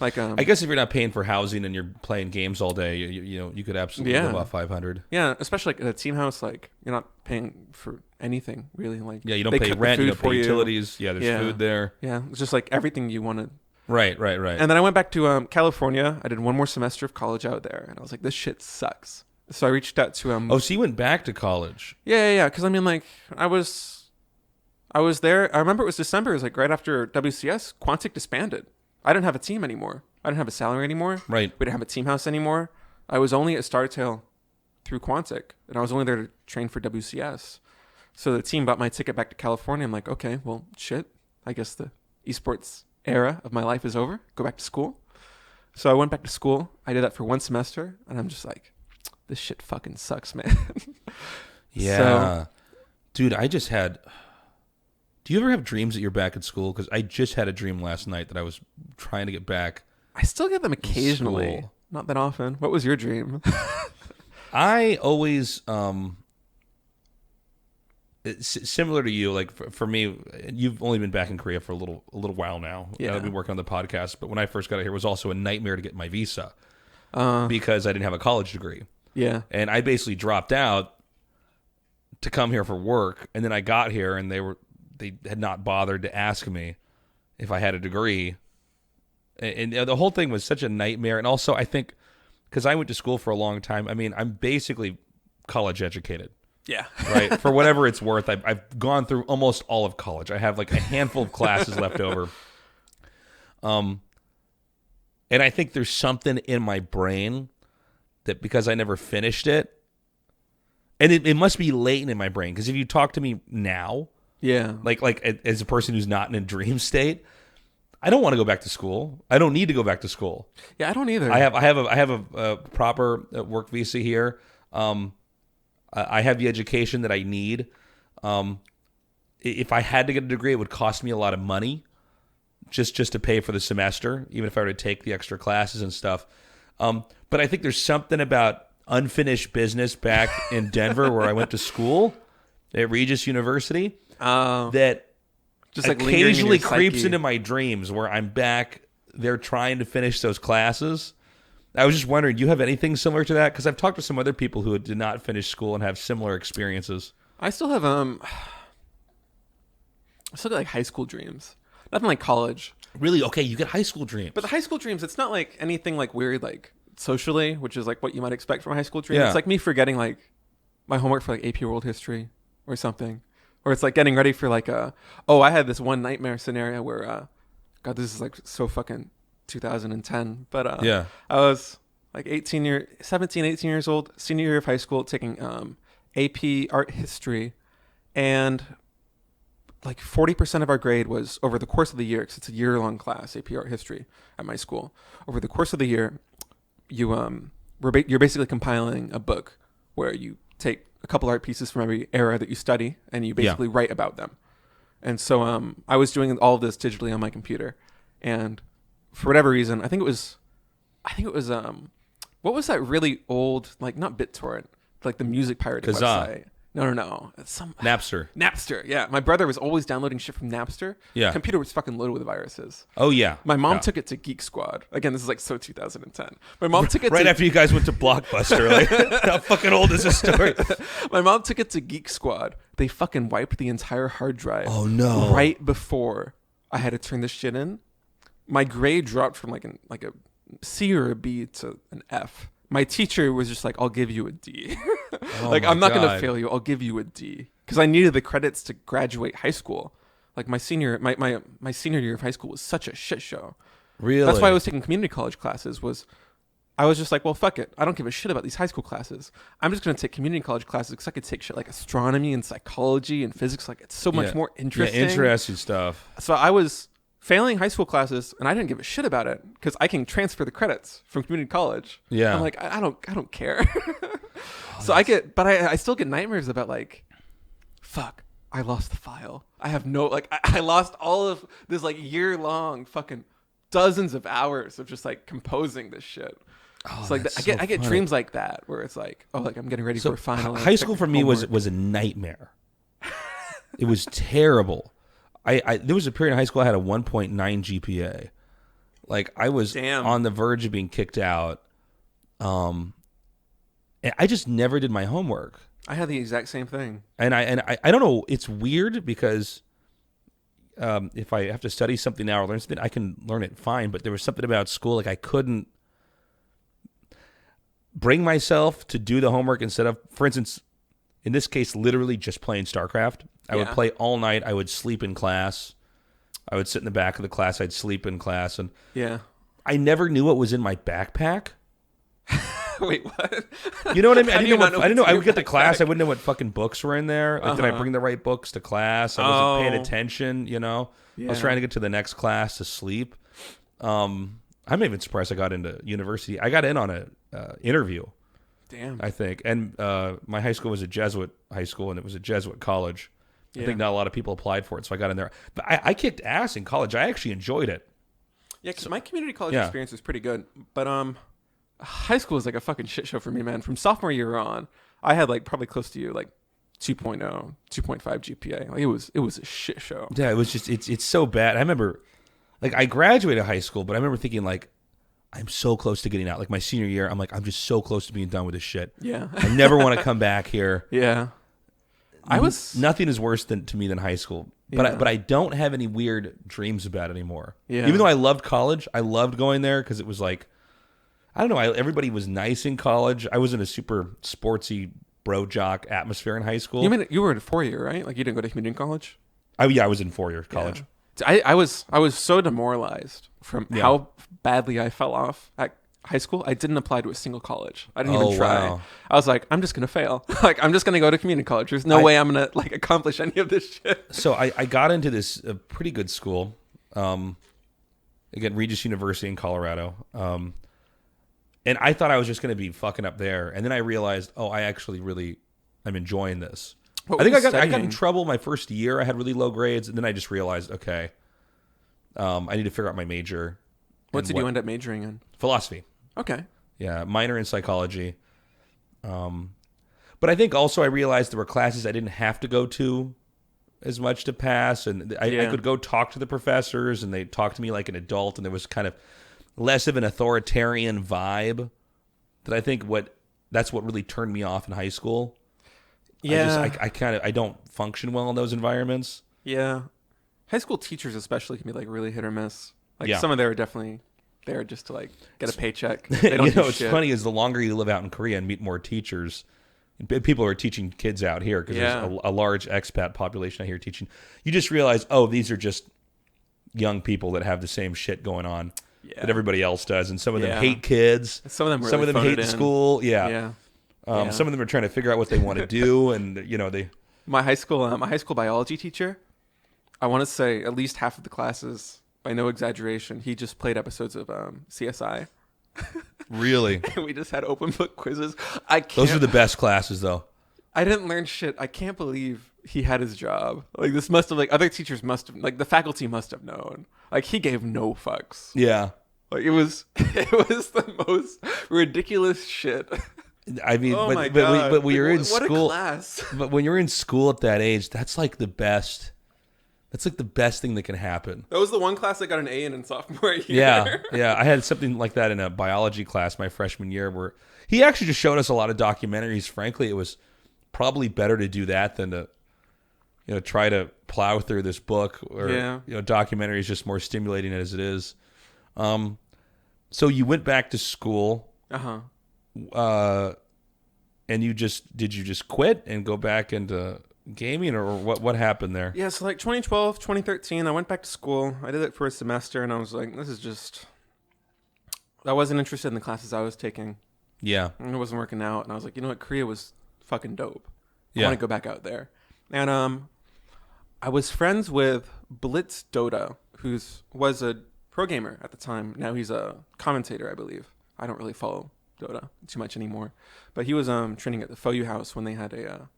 Like, I guess if you're not paying for housing and you're playing games all day, you could absolutely live off 500. Yeah, especially like at a team house, like you're not paying for anything really. Like you don't pay rent, you don't pay utilities. Yeah, there's food there. Yeah, it's just like everything you wanted. Right. And then I went back to California. I did one more semester of college out there, and I was like, this shit sucks. So I reached out to Oh, so you went back to college? Yeah. Because I mean, like I was there. I remember it was December. It was like right after WCS. Quantic disbanded. I didn't have a team anymore. I didn't have a salary anymore. Right. We didn't have a team house anymore. I was only at StarTale through Quantic, and I was only there to train for WCS. So the team bought my ticket back to California. I'm like, okay, well, shit. I guess the esports era of my life is over. Go back to school. So I went back to school. I did that for 1 semester, and I'm just like, this shit fucking sucks, man. Yeah. Dude, do you ever have dreams that you're back at school? Because I just had a dream last night that I was trying to get back. I still get them occasionally. Not that often. What was your dream? I always, similar to you, like for me, you've only been back in Korea for a little while now. Yeah. I've been working on the podcast, but when I first got here, it was also a nightmare to get my visa because I didn't have a college degree. Yeah. And I basically dropped out to come here for work, and then I got here, and they had not bothered to ask me if I had a degree. And the whole thing was such a nightmare. And also, I think, because I went to school for a long time, I mean, I'm basically college educated. Yeah. Right? For whatever it's worth, I've gone through almost all of college. I have like a handful of classes left over. And I think there's something in my brain that because I never finished it, and it must be latent in my brain, because if you talk to me now, like as a person who's not in a dream state, I don't want to go back to school. I don't need to go back to school. Yeah, I don't either. I have a proper work visa here. I have the education that I need. If I had to get a degree, it would cost me a lot of money just to pay for the semester, even if I were to take the extra classes and stuff. But I think there's something about unfinished business back in Denver where I went to school at Regis University that just like occasionally creeps into my dreams where I'm back there trying to finish those classes. I was just wondering, do you have anything similar to that? Because I've talked to some other people who did not finish school and have similar experiences. I still have I still got like high school dreams. Nothing like college. Really? Okay, you get high school dreams. But the high school dreams, it's not like anything like weird, like socially, which is like what you might expect from a high school dream. Yeah. It's like me forgetting like my homework for like AP World History or something. Or it's like getting ready for like I had this one nightmare scenario where, God, this is like so fucking 2010. But I was like 18 years old, senior year of high school, taking AP Art History, and like 40% of our grade was over the course of the year, because it's a year-long class, AP Art History at my school. Over the course of the year, you're basically compiling a book where you take a couple art pieces from every era that you study, and you basically write about them. And so I was doing all of this digitally on my computer, and for whatever reason, I think it was what was that really old, like not BitTorrent, like the music pirating website? No. It's some Napster. Napster. Yeah, my brother was always downloading shit from Napster. Yeah. Computer was fucking loaded with viruses. Oh yeah. My mom Yeah. took it to Geek Squad. Again, this is like so 2010. My mom took it right to, after you guys went to Blockbuster. Like, how fucking old is this story? My mom took it to Geek Squad. They fucking wiped the entire hard drive. Oh no! Right before I had to turn this shit in, my grade dropped from like a C or a B to an F. My teacher was just like, "I'll give you a D." Like, I'm not gonna fail you. I'll give you a D because I needed the credits to graduate high school. Like my senior year of high school was such a shit show. Really? That's why I was taking community college classes. I was just like, well, fuck it. I don't give a shit about these high school classes. I'm just gonna take community college classes because I could take shit like astronomy and psychology and physics. Like, it's so much more interesting. Yeah, interesting stuff. So I was failing high school classes, and I didn't give a shit about it because I can transfer the credits from community college. Yeah. I'm like, I don't care. So I still get nightmares about like, fuck, I lost the file. I have no, like, I lost all of this like year-long fucking dozens of hours of just like composing this shit. Oh, It's like I get dreams like that where it's like, oh, like I'm getting ready for a final. High school for me was a nightmare. It was terrible. There was a period in high school I had a 1.9 GPA. Like, I was on the verge of being kicked out. And I just never did my homework. I had the exact same thing. And I don't know. It's weird because if I have to study something now or learn something, I can learn it fine. But there was something about school, like I couldn't bring myself to do the homework instead of, for instance, in this case, literally just playing StarCraft. I would play all night. I would sleep in class. I would sit in the back of the class. I'd sleep in class. And I never knew what was in my backpack. Wait, what? You know what I mean? I didn't know. I would get to class. I wouldn't know what fucking books were in there. Like, did I bring the right books to class? I wasn't paying attention, you know? I was trying to get to the next class to sleep. I'm even surprised I got into university. I got in on a interview. Damn. I think. And my high school was a Jesuit high school, and it was a Jesuit college. I think not a lot of people applied for it, so I got in there. But I kicked ass in college. I actually enjoyed it. Yeah, because my community college experience was pretty good. But high school was like a fucking shit show for me, man. From sophomore year on, I had like probably close to you, like 2.0, 2.5 GPA. Like, it was a shit show. Yeah, it was just, it's so bad. I remember, like, I graduated high school, but I remember thinking, like, I'm so close to getting out. Like, my senior year, I'm like, I'm just so close to being done with this shit. Yeah. I never want to come back here. Yeah. Nothing is worse to me than high school. But I don't have any weird dreams about it anymore. Yeah. Even though I loved college, I loved going there because it was like, I don't know, everybody was nice in college. I was in a super sportsy bro jock atmosphere in high school. You were in a 4-year, right? Like, you didn't go to community college? I was in 4-year college. Yeah. I was so demoralized from how badly I fell off at high school. I didn't apply to a single college. I didn't even try. Wow. I was like, I'm just gonna fail. Like, I'm just gonna go to community college. There's no way I'm gonna like accomplish any of this shit. So I got into this pretty good school. Again, Regis University in Colorado. And I thought I was just going to be fucking up there. And then I realized, I actually really am enjoying this. I think I got in trouble my first year. I had really low grades. And then I just realized, okay, I need to figure out my major. What did you end up majoring in? Philosophy. Okay. Yeah, minor in psychology. But I think also I realized there were classes I didn't have to go to as much to pass. And I could go talk to the professors, and they talked to me like an adult. And there was kind of less of an authoritarian vibe that I think that's what really turned me off in high school. Yeah. I don't function well in those environments. Yeah. High school teachers especially can be like really hit or miss. Like, some of them are definitely there just to like get a paycheck. They don't do what's shit. Funny is the longer you live out in Korea and meet more teachers, people are teaching kids out here because there's a large expat population out here teaching. You just realize, these are just young people that have the same shit going on. That everybody else does, and some of them hate kids. Some of them hate the school. Some of them are trying to figure out what they want to do, and they. My high school biology teacher, I want to say at least half of the classes, by no exaggeration, he just played episodes of CSI. Really? We just had open book quizzes. Those are the best classes, though. I didn't learn shit. I can't believe he had his job. Like, this must have, like, other teachers must have, like, the faculty must have known. Like, he gave no fucks. Yeah. Like, it was the most ridiculous shit. I mean, Oh my but God. but when you're in What school, a class. but when you're in school at that age, that's like the best. That's like the best thing that can happen. That was the one class I got an A in sophomore year. Yeah. I had something like that in a biology class my freshman year where he actually just showed us a lot of documentaries. Frankly, it was probably better to do that than to, try to plow through this book or, documentary is just more stimulating as it is. So you went back to school. Uh-huh. And did you just quit and go back into gaming, or what happened there? Yeah, so like 2012, 2013, I went back to school. I did it for a semester, and I was like, I wasn't interested in the classes I was taking. Yeah. And it wasn't working out. And I was like, you know what? Korea was fucking dope. I Yeah. want to go back out there. And I was friends with Blitz Dota, who was a pro gamer at the time. Now he's a commentator, I believe. I don't really follow Dota too much anymore. But he was training at the FOU house when they had a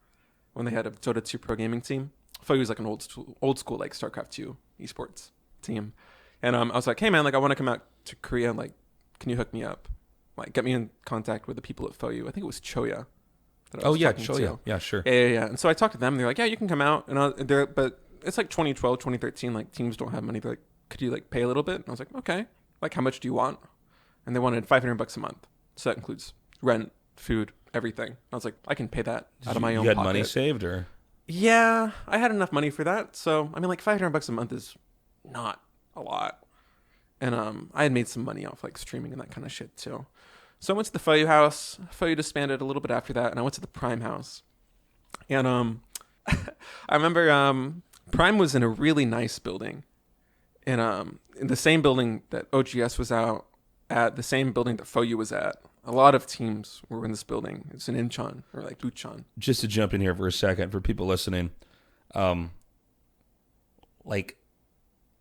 Dota 2 pro gaming team. FOU was like an old school like StarCraft 2 esports team. And I was like, hey man, like I want to come out to Korea. Like, can you hook me up? Like, get me in contact with the people at FOU. I think it was Choya. Choya. Yeah, sure. Yeah. And so I talked to them. They're like, yeah, you can come out. But it's like 2012, 2013. Like teams don't have money. They're like, could you like pay a little bit? And I was like, okay. Like, how much do you want? And they wanted $500 a month. So that includes rent, food, everything. I was like, I can pay that out of my own You had pocket. money saved, or? Yeah, I had enough money for that. So I mean, like $500 a month is not a lot. And I had made some money off like streaming and that kind of shit too. So I went to the FOU house. FOU disbanded a little bit after that, and I went to the Prime house. And I remember Prime was in a really nice building, and in the same building that OGS was out at, the same building that FOU was at. A lot of teams were in this building. It's in Incheon or like Bucheon. Just to jump in here for a second for people listening, like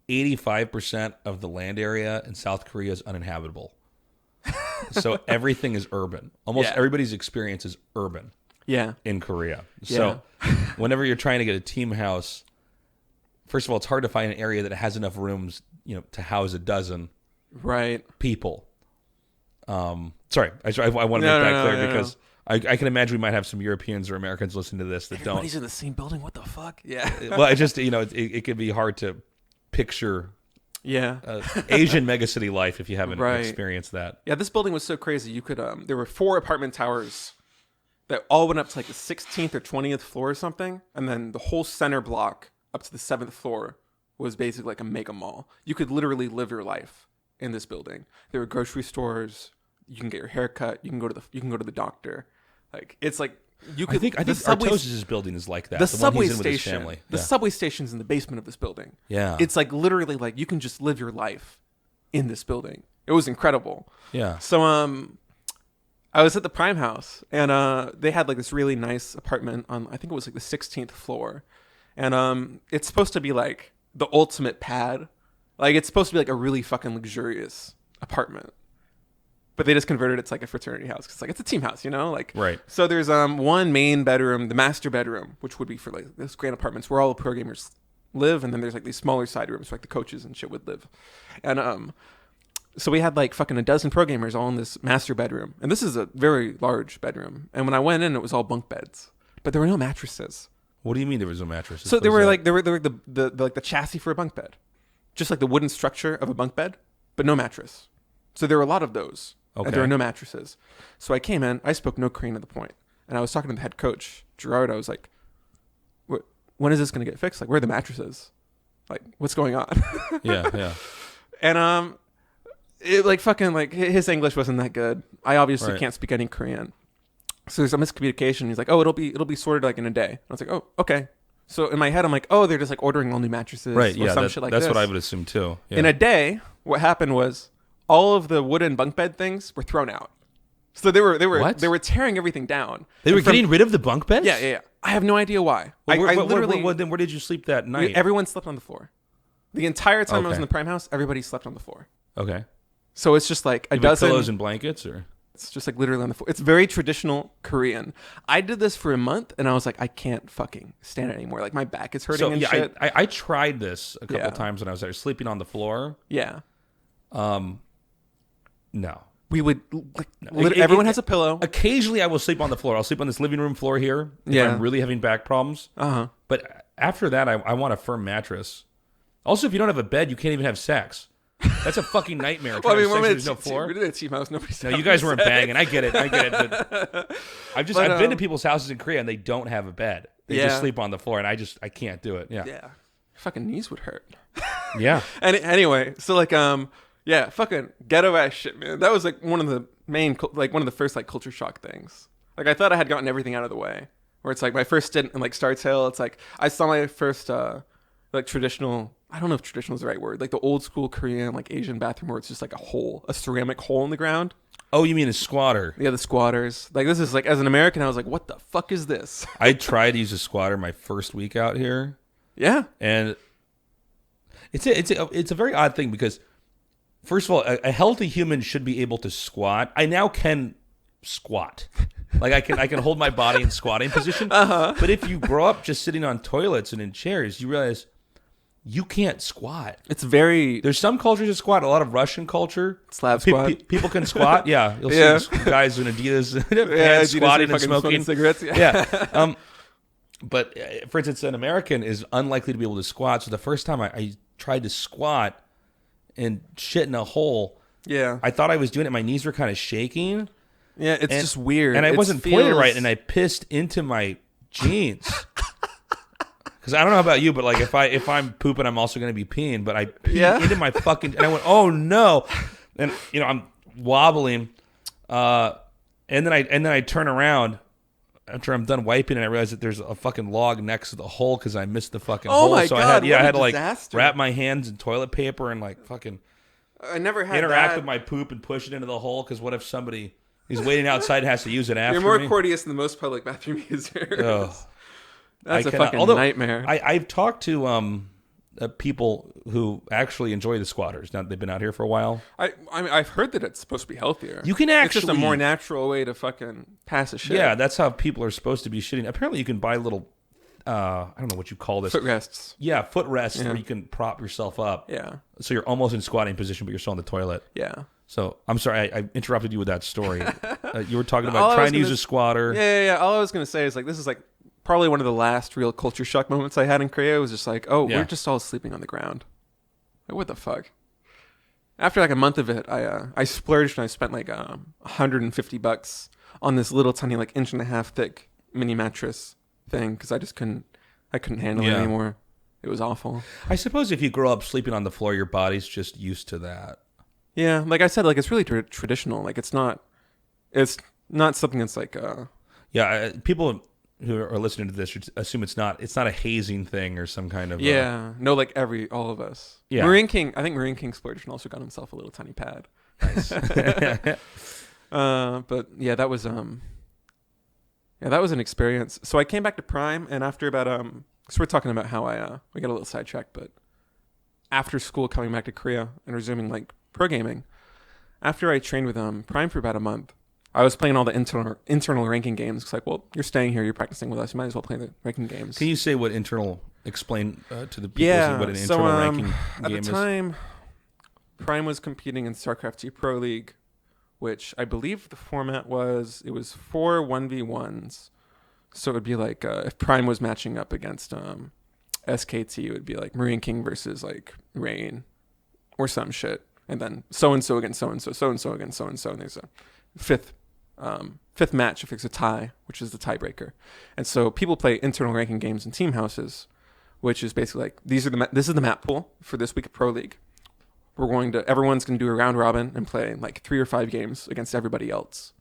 85% of the land area in South Korea is uninhabitable. So everything is urban. Almost everybody's experience is urban. Yeah. In Korea. So whenever you're trying to get a team house, first of all, it's hard to find an area that has enough rooms, to house a dozen people. Sorry, I want to make that clear because I can imagine we might have some Europeans or Americans listening to this that Everybody's in the same building. What the fuck? Yeah. Well, it just it can be hard to picture. Asian megacity life if you haven't experienced that. Yeah, this building was so crazy. You could there were 4 apartment towers that all went up to like the 16th or 20th floor or something, and then the whole center block up to the 7th floor was basically like a mega mall. You could literally live your life in this building. There were grocery stores. You can get your hair cut. You can go to the doctor. Like, it's like you could. I think Artosis' building is like that. The subway one he's in with his station. family. The subway station's in the basement of this building. Yeah. It's like literally like you can just live your life in this building. It was incredible. Yeah. So I was at the Prime house, and they had like this really nice apartment on, I think it was like the 16th floor, and it's supposed to be like the ultimate pad. Like, it's supposed to be like a really fucking luxurious apartment. But they just converted it to like a fraternity house because like it's a team house, like right. So there's one main bedroom, the master bedroom, which would be for like those grand apartments where all the pro gamers live, and then there's like these smaller side rooms where like the coaches and shit would live. And so we had like fucking a dozen pro gamers all in this master bedroom, and this is a very large bedroom. And when I went in, it was all bunk beds, but there were no mattresses. What do you mean there was no mattresses? So there were the chassis for a bunk bed, just like the wooden structure of a bunk bed, but no mattress. So there were a lot of those. Okay. And there were no mattresses. So I came in. I spoke no Korean at the point, and I was talking to the head coach, Gerard. I was like, when is this going to get fixed? Like, where are the mattresses? Like, what's going on? Yeah. And it like fucking like his English wasn't that good. I obviously can't speak any Korean. So there's a miscommunication. He's like, oh, it'll be sorted like in a day. I was like, oh, okay. So in my head, I'm like, oh, they're just like ordering all new mattresses. Right. Or some shit like that's this. what I would assume too. Yeah. In a day, what happened was all of the wooden bunk bed things were thrown out. So they were tearing everything down. They were getting rid of the bunk beds? Yeah. I have no idea why. Then where did you sleep that night? Everyone slept on the floor. The entire time I was in the Prime house, everybody slept on the floor. Okay. So it's just like a dozen pillows and blankets, or it's just like literally on the floor. It's very traditional Korean. I did this for a month, and I was like, I can't fucking stand it anymore. Like, my back is hurting and shit. I tried this a couple times when I was there, sleeping on the floor. Yeah. No. we would everyone has a pillow. Occasionally, I will sleep on the floor. I'll sleep on this living room floor here if I'm really having back problems. But after that, I want a firm mattress. Also, if you don't have a bed, you can't even have sex. That's a fucking nightmare. Well, I mean, there's no floor. We did a team house. Nobody's No, you guys weren't banging. I get it. But I've been to people's houses in Korea and they don't have a bed. They just sleep on the floor, and I can't do it. Yeah. Your fucking knees would hurt. Yeah. And anyway, so like fucking ghetto ass shit, man. That was like one of the first like culture shock things. Like I thought I had gotten everything out of the way. Where it's like my first stint in like StarTale, it's like I saw my first like traditional. I don't know if traditional is the right word. Like the old school Korean, like Asian bathroom where it's just like a ceramic hole in the ground. Oh, you mean a squatter? Yeah, the squatters. Like this is like, as an American, I was like, what the fuck is this? I tried to use a squatter my first week out here. Yeah. And it's a very odd thing because, first of all, a healthy human should be able to squat. I now can squat. Like I can hold my body in squatting position. But if you grow up just sitting on toilets and in chairs, you realize you can't squat. There's some cultures that squat. A lot of Russian culture, Slav squat. People can squat. Yeah, you'll see guys in Adidas, Adidas squatting and smoking cigarettes. Yeah. But for instance, an American is unlikely to be able to squat. So the first time I tried to squat and shit in a hole, I thought I was doing it. My knees were kind of shaking. Yeah, it's just weird. And I wasn't pointed right, and I pissed into my jeans. Because I don't know about you, but like if I'm pooping, I'm also going to be peeing. But I peed into my fucking, and I went, oh no, and I'm wobbling, and then I turn around after I'm done wiping, and I realize that there's a fucking log next to the hole because I missed the fucking hole. My so God, I had to disaster. like wrap my hands in toilet paper and like fucking. I never had interact that. with my poop and push it into the hole because what if somebody is waiting outside and has to use it after You're more me? courteous than most public bathroom users. Ugh. That's a fucking nightmare. I've talked to people who actually enjoy the squatters. Now they've been out here for a while. I mean, I've heard that it's supposed to be healthier. You can actually, it's just a more natural way to fucking pass a shit. Yeah, that's how people are supposed to be shitting. Apparently, you can buy little, I don't know what you call this. Footrests. Yeah, footrests where you can prop yourself up. Yeah. So you're almost in squatting position, but you're still on the toilet. Yeah. So I'm sorry, I interrupted you with that story. You were talking about trying to use a squatter. Yeah. All I was gonna say is like this is like probably one of the last real culture shock moments I had in Korea. It was just like, we're just all sleeping on the ground. Like, what the fuck? After like a month of it, I splurged and I spent like $150 on this little tiny like 1.5 inch thick mini mattress thing because I couldn't handle it anymore. It was awful. I suppose if you grow up sleeping on the floor, your body's just used to that. Yeah, like I said, like it's really traditional. Like it's not something that's like people who are listening to this should assume it's not a hazing thing or some kind of no, like all of us. I think Marine King splurged and also got himself a little tiny pad. Nice. But yeah, that was an experience. So I came back to Prime, and after about so we're talking about how we got a little sidetracked, but after school, coming back to Korea and resuming like pro gaming, after I trained with Prime for about a month, I was playing all the internal ranking games. It's like, well, you're staying here, you're practicing with us, you might as well play the ranking games. Can you say what explain to the people what an internal ranking game is? At the time, Prime was competing in StarCraft 2 Pro League, which I believe the format was 4 1v1s. So it would be like if Prime was matching up against SKT, it would be like Marine King versus like Rain or some shit. And then so-and-so against so-and-so, so-and-so against so-and-so. And there's a fifth match if it's a tie, which is the tiebreaker. And so people play internal ranking games in team houses, which is basically like this is the map pool for this week of Pro League. Everyone's going to do a round robin and play like 3 or 5 games against everybody else.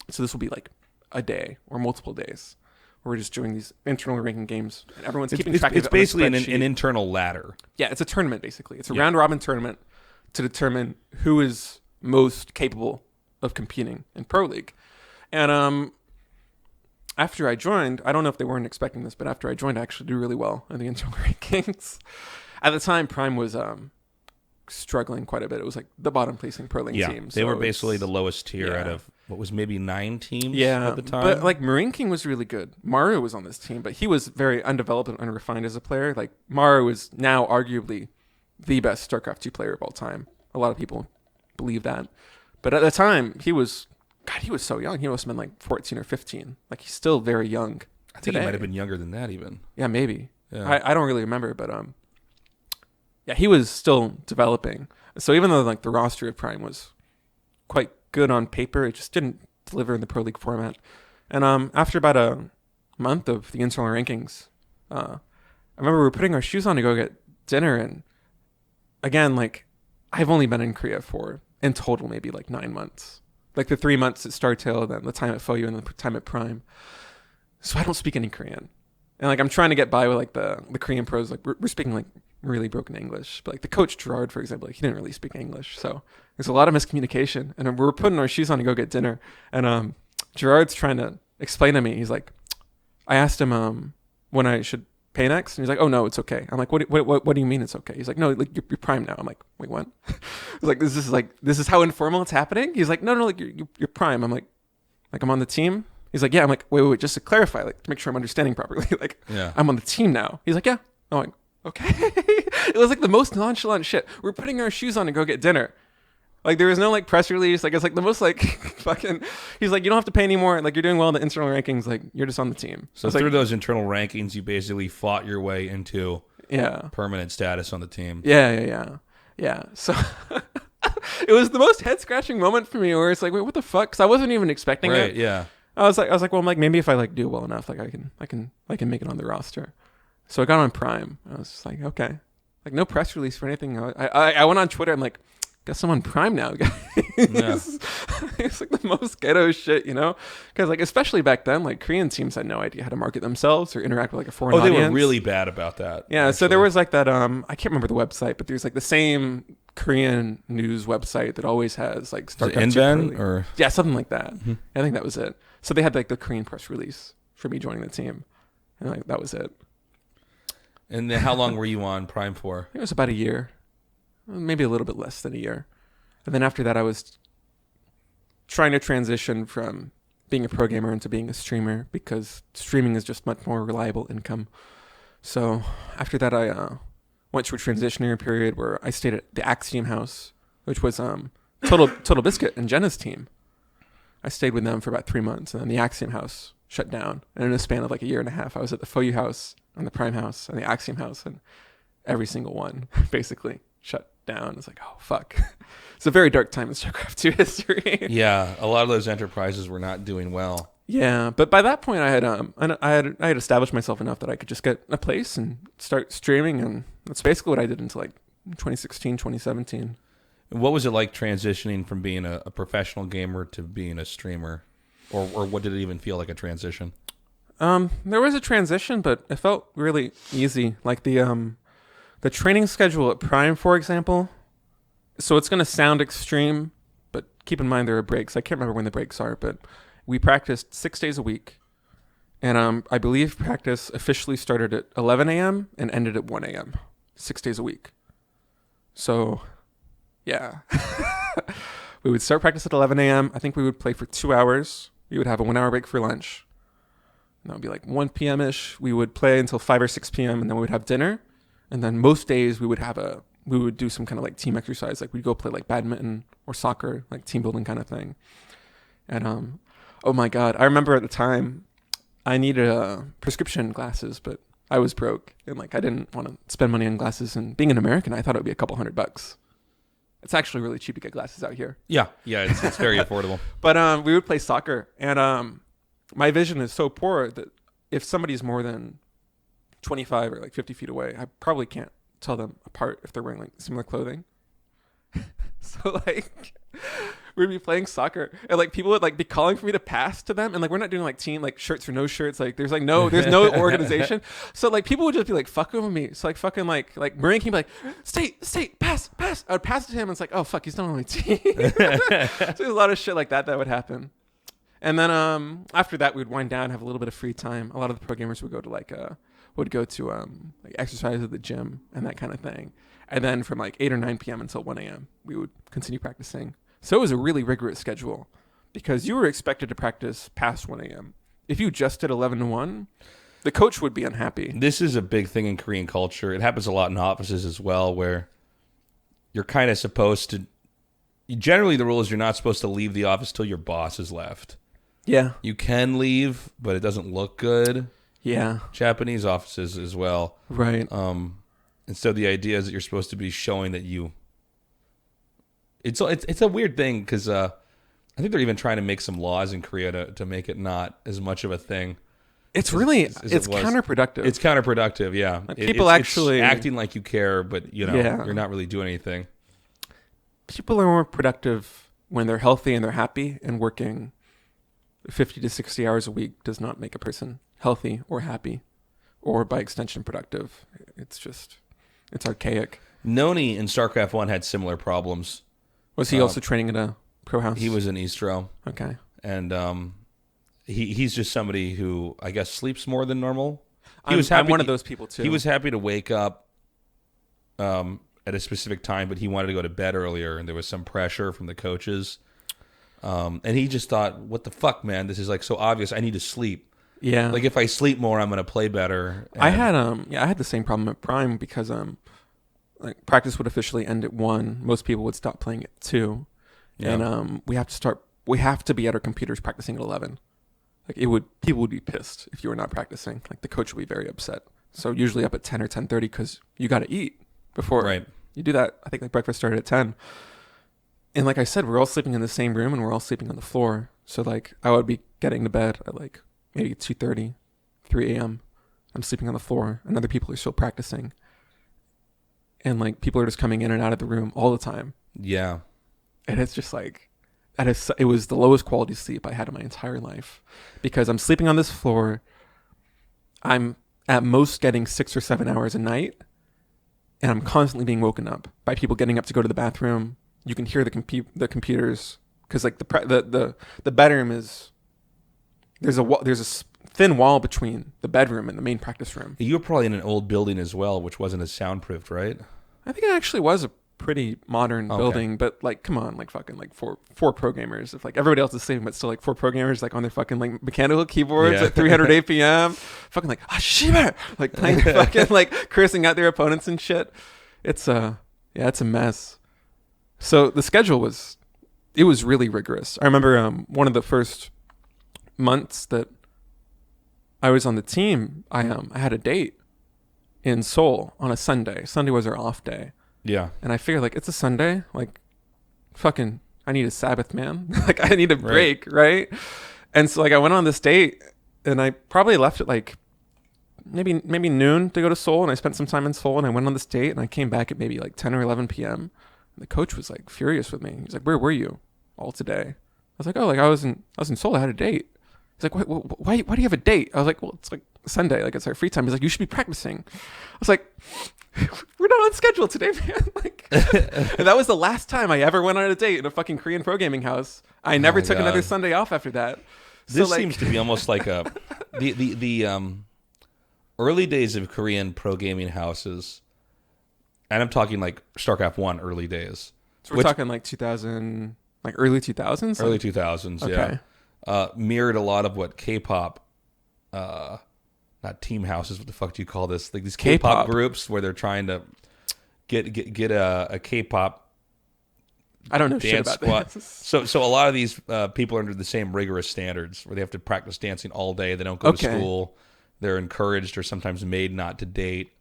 So this will be like a day or multiple days. We're just doing these internal ranking games, and everyone's keeping track of it. It's basically an internal ladder. Yeah, it's a tournament basically. It's a round robin tournament to determine who is most capable of competing in Pro League. And after I joined, I don't know if they weren't expecting this, but after I joined, I actually did really well in the internal rankings. At the time, Prime was struggling quite a bit. It was like the bottom placing Pro League team. They were basically the lowest tier out of what was maybe 9 teams at the time. But like Marine King was really good. Maru was on this team, but he was very undeveloped and unrefined as a player. Like Maru is now arguably the best StarCraft 2 player of all time. A lot of people believe that. But at the time, he was so young. He must have been like 14 or 15. Like, he's still very young. I think he might have been younger than that even. Yeah, maybe. Yeah. I don't really remember, but yeah, he was still developing. So even though like the roster of Prime was quite good on paper, it just didn't deliver in the Pro League format. And after about a month of the internal rankings, I remember we were putting our shoes on to go get dinner, and again, like, I've only been in Korea for in total maybe like 9 months. Like the 3 months at StarTale, then the time at FOU, and the time at Prime. So I don't speak any Korean. And like I'm trying to get by with like the Korean pros. Like we're speaking like really broken English. But like the coach Gerard, for example, like he didn't really speak English. So there's a lot of miscommunication. And we're putting our shoes on to go get dinner. And Gerard's trying to explain to me. He's like, I asked him when I should pay next, and he's like, "Oh no, it's okay." I'm like, "What do you mean it's okay?" He's like, "No, like you're Prime now." I'm like, "Wait, what?" He's like, "This is how informal it's happening." He's like, "No, like you're Prime." I'm like I'm on the team. He's like, "Yeah." I'm like, wait, just to clarify, like to make sure I'm understanding properly, like I'm on the team now. He's like, "Yeah." I'm like, "Okay." It was like the most nonchalant shit. We're putting our shoes on to go get dinner. Like there was no like press release. Like it's like the most like fucking. He's like, you don't have to pay anymore. Like you're doing well in the internal rankings. Like you're just on the team. So through those internal rankings, you basically fought your way into permanent status on the team. Yeah. So it was the most head scratching moment for me, where it's like, wait, what the fuck? Because I wasn't even expecting it. Right. Yeah. I was like, well, I'm like, maybe if I like do well enough, like I can make it on the roster. So I got on Prime. I was just like, okay, like no press release for anything. I went on Twitter. I'm like, guess I'm on Prime now, guys. Yeah. It's like the most ghetto shit, you know? Because like especially back then, like Korean teams had no idea how to market themselves or interact with like a foreign audience. They were really bad about that. Yeah, actually. So there was like that I can't remember the website, but there's like the same Korean news website that always has like StarCraft or yeah, something like that. Mm-hmm. I think that was it. So they had like the Korean press release for me joining the team, and like that was it. And then how long were you on Prime for? It was about a year. Maybe a little bit less than a year. And then after that, I was trying to transition from being a pro gamer into being a streamer, because streaming is just much more reliable income. So after that, I went through a transitionary period where I stayed at the Axiom House, which was Total Biscuit and Jenna's team. I stayed with them for about 3 months, and then the Axiom House shut down. And in a span of like a year and a half, I was at the FOU House, and the Prime House, and the Axiom House, and every single one basically shut down. It's like, oh fuck. It's a very dark time in StarCraft 2 history. Yeah, a lot of those enterprises were not doing well. Yeah, but by that point I had established myself enough that I could just get a place and start streaming, and that's basically what I did until like 2016, 2017. What was it like transitioning from being a professional gamer to being a streamer? Or what did it even feel like a transition? There was a transition, but it felt really easy. Like the training schedule at Prime, for example. So it's going to sound extreme, but keep in mind there are breaks. I can't remember when the breaks are, but we practiced 6 days a week. And I believe practice officially started at 11 a.m. and ended at 1 a.m. 6 days a week. So, yeah. We would start practice at 11 a.m. I think we would play for 2 hours. We would have a 1 hour break for lunch. And that would be like 1 p.m.-ish. We would play until 5 or 6 p.m. and then we would have dinner. And then most days we would do some kind of like team exercise. Like we'd go play like badminton or soccer, like team building kind of thing. And oh my God, I remember at the time I needed prescription glasses, but I was broke and like I didn't want to spend money on glasses. And being an American, I thought it would be a couple $100. It's actually really cheap to get glasses out here. Yeah, it's very affordable. But we would play soccer, and my vision is so poor that if somebody's more than 25 or like 50 feet away, I probably can't tell them apart if they're wearing like similar clothing. So like we'd be playing soccer and like people would like be calling for me to pass to them, and like we're not doing like team like shirts or no shirts, like there's no organization. So like people would just be like fucking with me. So like fucking like Marine King be like, State, pass. I would pass it to him and it's like, oh fuck, he's not on my team. So there's a lot of shit like that would happen. And then after that we'd wind down, have a little bit of free time. A lot of the pro gamers would go to like exercise at the gym and that kind of thing. And then from like 8 or 9 p.m. until 1 a.m. we would continue practicing. So it was a really rigorous schedule because you were expected to practice past 1 a.m. If you just did 11 to 1, the coach would be unhappy. This is a big thing in Korean culture. It happens a lot in offices as well, where you're kind of supposed to generally the rule is you're not supposed to leave the office till your boss has left. Yeah. You can leave, but it doesn't look good. Yeah. Japanese offices as well. Right. And so the idea is that you're supposed to be showing that you. It's a weird thing because I think they're even trying to make some laws in Korea to make it not as much of a thing. It's as counterproductive. It's counterproductive, yeah. Like people actually it's acting like you care, but Yeah. you're not really doing anything. People are more productive when they're healthy and they're happy, and working 50 to 60 hours a week does not make a person healthy or happy, or by extension productive. It's archaic. Noni in StarCraft 1 had similar problems. Was he also training at a pro house? He was in Eastro. Okay. And he's just somebody who I guess sleeps more than normal. I'm one of those people too. He was happy to wake up at a specific time, but he wanted to go to bed earlier, and there was some pressure from the coaches. And he just thought, what the fuck, man? This is like so obvious. I need to sleep. Yeah. Like if I sleep more, I'm going to play better. I had the same problem at Prime because like practice would officially end at 1. Most people would stop playing at 2. Yeah. And we have to be at our computers practicing at 11. Like people would be pissed if you were not practicing. Like the coach would be very upset. So usually up at 10 or 10:30 because you got to eat before Right. you do that. I think like breakfast started at 10. And like I said, we're all sleeping in the same room and we're all sleeping on the floor. So like I would be getting to bed at like maybe 2:30, 3 a.m. I'm sleeping on the floor, and other people are still practicing. And like people are just coming in and out of the room all the time. Yeah. And it's just like, it was the lowest quality sleep I had in my entire life, because I'm sleeping on this floor. I'm at most getting 6 or 7 hours a night, and I'm constantly being woken up by people getting up to go to the bathroom. You can hear the computers, because like the bedroom is, there's a thin wall between the bedroom and the main practice room. You were probably in an old building as well, which wasn't as soundproofed, right? I think it actually was a pretty modern building, but like, come on, like fucking like four programmers. If like everybody else is sleeping, but still like 4 programmers like on their fucking like mechanical keyboards at 300 APM, fucking like Shiba, like playing fucking like cursing out their opponents and shit. It's it's a mess. So the schedule was really rigorous. I remember one of the first months that I was on the team, I had a date in Seoul on a Sunday. Sunday was our off day. Yeah. And I figured, like, it's a Sunday. Like, fucking, I need a Sabbath, man. Like, I need a break, right? And so, like, I went on this date, and I probably left at, like, maybe noon to go to Seoul, and I spent some time in Seoul, and I went on this date, and I came back at maybe, like, 10 or 11 p.m. And the coach was, like, furious with me. He's like, where were you all today? I was like, oh, like, I was in Seoul. I had a date. He's like, why do you have a date? I was like, well, it's like Sunday, like it's our free time. He's like, you should be practicing. I was like, we're not on schedule today, man. Like, and that was the last time I ever went on a date in a fucking Korean pro gaming house. I never took another Sunday off after that. This seems to be almost like the early days of Korean pro gaming houses, and I'm talking like StarCraft 1 early days. So we're talking like 2000, like early 2000s? Early 2000s, okay. Yeah. Mirrored a lot of what K-pop, not team houses, what the fuck do you call this? Like these K-pop groups where they're trying to get a K-pop I don't know shit about squad. This. So a lot of these people are under the same rigorous standards where they have to practice dancing all day. They don't go to school. They're encouraged or sometimes made not to date.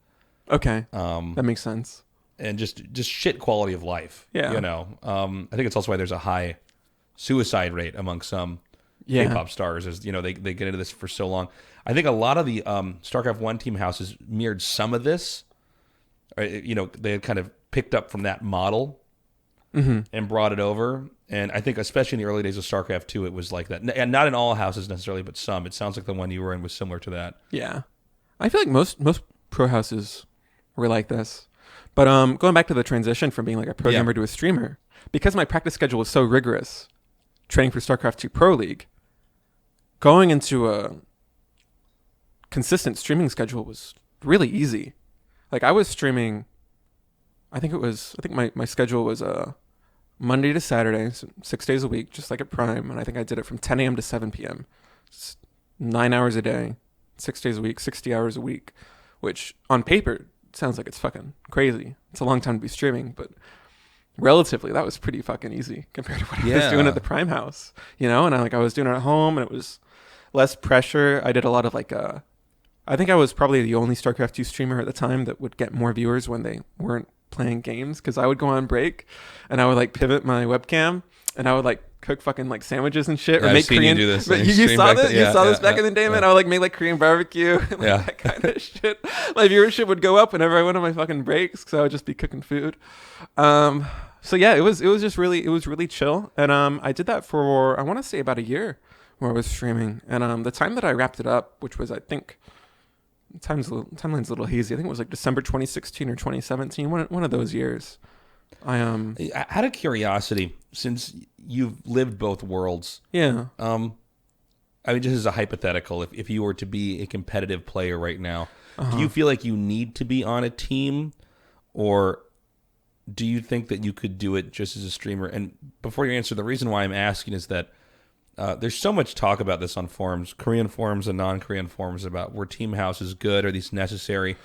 Okay. That makes sense. And just shit quality of life. Yeah. You know, I think it's also why there's a high suicide rate among some K-pop stars, as you know, they get into this for so long. I think a lot of the StarCraft 1 team houses mirrored some of this. You know, they had kind of picked up from that model and brought it over. And I think especially in the early days of StarCraft 2, it was like that. And not in all houses necessarily, but some. It sounds like the one you were in was similar to that. Yeah. I feel like most pro houses were like this. But going back to the transition from being like a programmer to a streamer, because my practice schedule was so rigorous, training for StarCraft 2 Pro League, going into a consistent streaming schedule was really easy. Like I was streaming, I think my schedule was Monday to Saturday, so 6 days a week, just like at Prime. And I think I did it from 10 a.m. to 7 p.m. It's 9 hours a day, 6 days a week, 60 hours a week, which on paper sounds like it's fucking crazy. It's a long time to be streaming, but relatively, that was pretty fucking easy compared to what I was doing at the Prime House, you know. And I was doing it at home, and it was less pressure. I did a lot of like I think I was probably the only StarCraft 2 streamer at the time that would get more viewers when they weren't playing games, because I would go on break and I would like pivot my webcam and I would like cook fucking like sandwiches and shit, or make Korean. You do this. You saw this? You saw this back in the day, man. I would like make like Korean barbecue and like that kind of shit. My viewership would go up whenever I went on my fucking breaks, because I would just be cooking food. So yeah, it was really chill, and I did that for, I want to say, about a year where I was streaming, and the time that I wrapped it up, which was, I think, timeline's a little hazy, I think it was like December 2016 or 2017, one of those years. Out of curiosity, since you've lived both worlds, yeah, I mean, just as a hypothetical, if you were to be a competitive player right now, do you feel like you need to be on a team, or do you think that you could do it just as a streamer? And before you answer, the reason why I'm asking is that there's so much talk about this on forums, Korean forums and non-Korean forums, about were team houses good, are these necessary?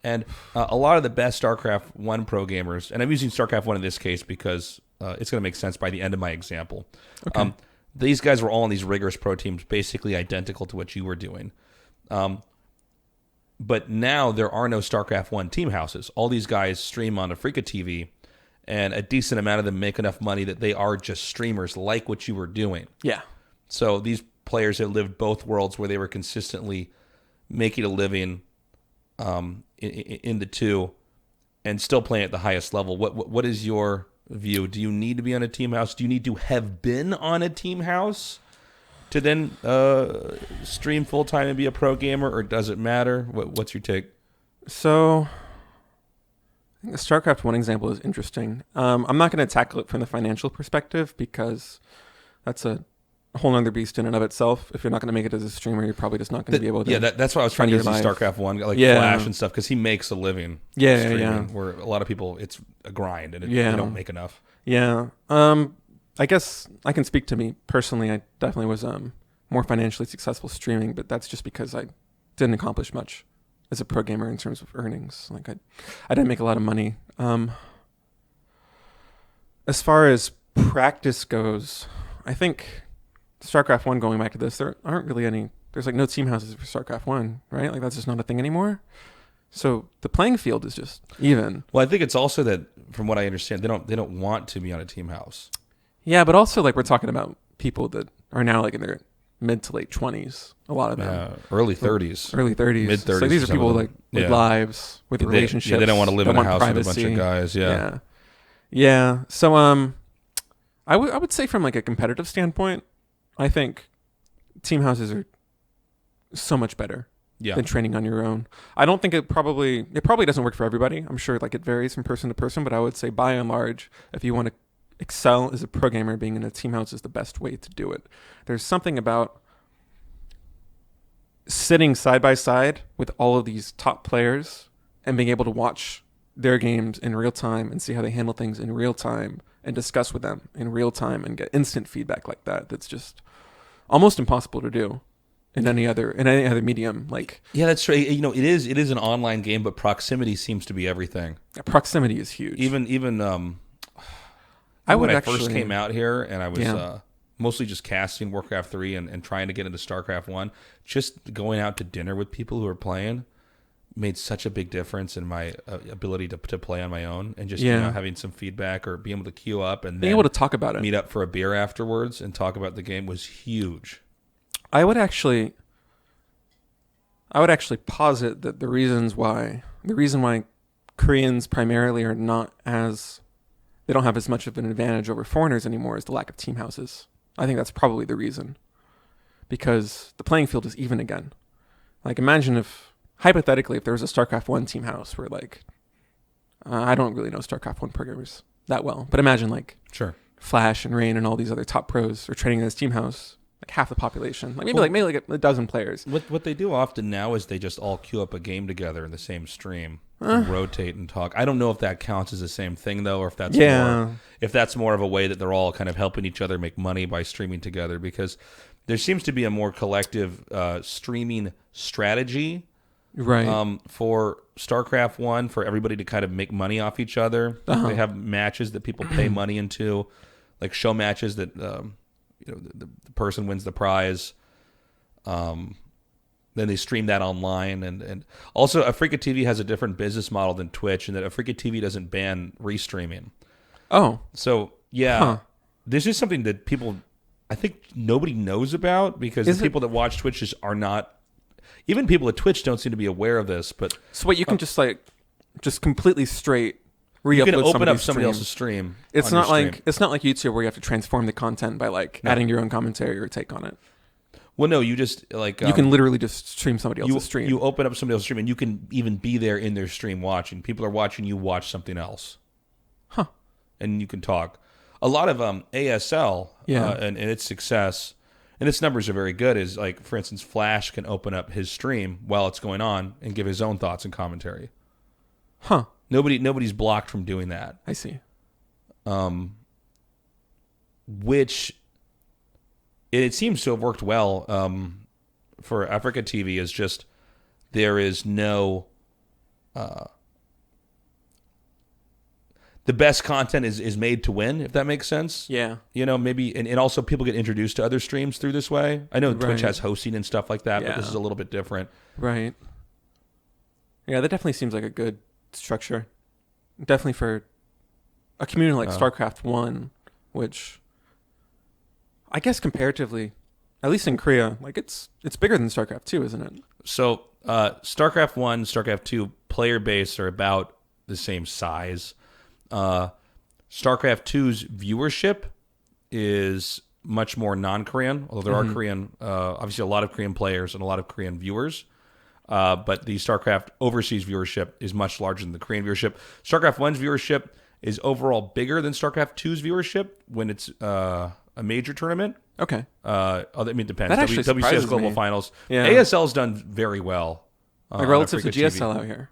And a lot of the best StarCraft 1 pro gamers, and I'm using StarCraft 1 in this case because it's going to make sense by the end of my example. Okay. These guys were all on these rigorous pro teams, basically identical to what you were doing. But now there are no StarCraft 1 team houses. All these guys stream on Africa TV, and a decent amount of them make enough money that they are just streamers like what you were doing. Yeah. So these players have lived both worlds where they were consistently making a living in the two and still playing at the highest level. What is your view? Do you need to be on a team house? Do you need to have been on a team house to then stream full-time and be a pro gamer, or does it matter? What's your take? So I think the StarCraft 1 example is interesting. I'm not going to tackle it from the financial perspective, because that's a whole nother beast in and of itself. If you're not going to make it as a streamer, you're probably just not going to be able to. Yeah, that's why I was trying to use StarCraft 1, like Flash and stuff, because he makes a living streaming, where a lot of people, it's a grind, and they don't make enough. Yeah. I guess I can speak to me personally. I definitely was more financially successful streaming, but that's just because I didn't accomplish much as a pro gamer in terms of earnings. Like I didn't make a lot of money. As far as practice goes, I think StarCraft 1, going back to this, there aren't really any, there's like no team houses for StarCraft 1, right? Like that's just not a thing anymore. So the playing field is just even. Well, I think it's also that, from what I understand, they don't want to be on a team house. Yeah, but also like we're talking about people that are now like in their mid to late 20s, a lot of them. Early 30s. Mid 30s. So these are people like with lives, with relationships. Yeah, they don't want to live in a house with a bunch of guys. Yeah. So I would say, from like a competitive standpoint, I think team houses are so much better than training on your own. I don't think it probably doesn't work for everybody. I'm sure like it varies from person to person, but I would say by and large, if you want to excel as a pro gamer, being in a team house is the best way to do it. There's something about sitting side by side with all of these top players and being able to watch their games in real time and see how they handle things in real time and discuss with them in real time and get instant feedback like that. That's just almost impossible to do in any other medium. Like, yeah, that's right. You know, it is an online game, but proximity seems to be everything. Proximity is huge. When I first came out here, and I was mostly just casting Warcraft 3 and trying to get into StarCraft 1, just going out to dinner with people who are playing made such a big difference in my ability to play on my own, and just having some feedback or being able to queue up and being able to talk about it, meet up for a beer afterwards and talk about the game was huge. I would actually posit that the reason why Koreans primarily are not as, they don't have as much of an advantage over foreigners anymore is the lack of team houses. I think that's probably the reason, because the playing field is even again. Like, imagine if, hypothetically, if there was a StarCraft 1 team house where, like, I don't really know StarCraft 1 programmers that well, but imagine, like, Flash and Rain and all these other top pros are training in this team house, like half the population, like maybe a dozen players. What they do often now is they just all queue up a game together in the same stream and rotate and talk. I don't know if that counts as the same thing, though, or if that's more of a way that they're all kind of helping each other make money by streaming together, because there seems to be a more collective streaming strategy Right. For StarCraft 1, for everybody to kind of make money off each other. They have matches that people pay money into, like show matches that the person wins the prize. Then they stream that online, and also Africa TV has a different business model than Twitch, in that Africa TV doesn't ban restreaming. Oh, So this is something that people, I think nobody knows about, because the people that watch Twitch just are not. Even people at Twitch don't seem to be aware of this. But so what, you can just completely straight re-upload. You can open up somebody's somebody stream. else's stream. It's on not your like stream. it's not like YouTube where you have to transform the content by adding your own commentary or take on it. Well, no, you just like You can literally just stream somebody else's stream. You open up somebody else's stream, and you can even be there in their stream watching. People are watching you watch something else. Huh. And you can talk. A lot of ASL and its success, and its numbers are very good, is like, for instance, Flash can open up his stream while it's going on and give his own thoughts and commentary. Huh. Nobody's blocked from doing that. I see. Which it seems to have worked well for Africa TV. Is just there is no the best content is made to win, if that makes sense. Yeah. Maybe, and also people get introduced to other streams through this way. I know Twitch has hosting and stuff like that, but this is a little bit different. Right. Yeah, that definitely seems like a good structure. Definitely for a community like StarCraft 1, which I guess comparatively, at least in Korea, it's bigger than StarCraft 2, isn't it? So StarCraft 1, StarCraft 2 player base are about the same size. StarCraft 2's viewership is much more non-Korean, although there are Korean, obviously a lot of Korean players and a lot of Korean viewers. But the StarCraft overseas viewership is much larger than the Korean viewership. StarCraft 1's viewership is overall bigger than StarCraft 2's viewership when it's a major tournament. Okay. I mean, it depends. That actually WCS surprises Global me. Finals. Yeah. ASL's done very well. Relative to Africa GSL TV. out here.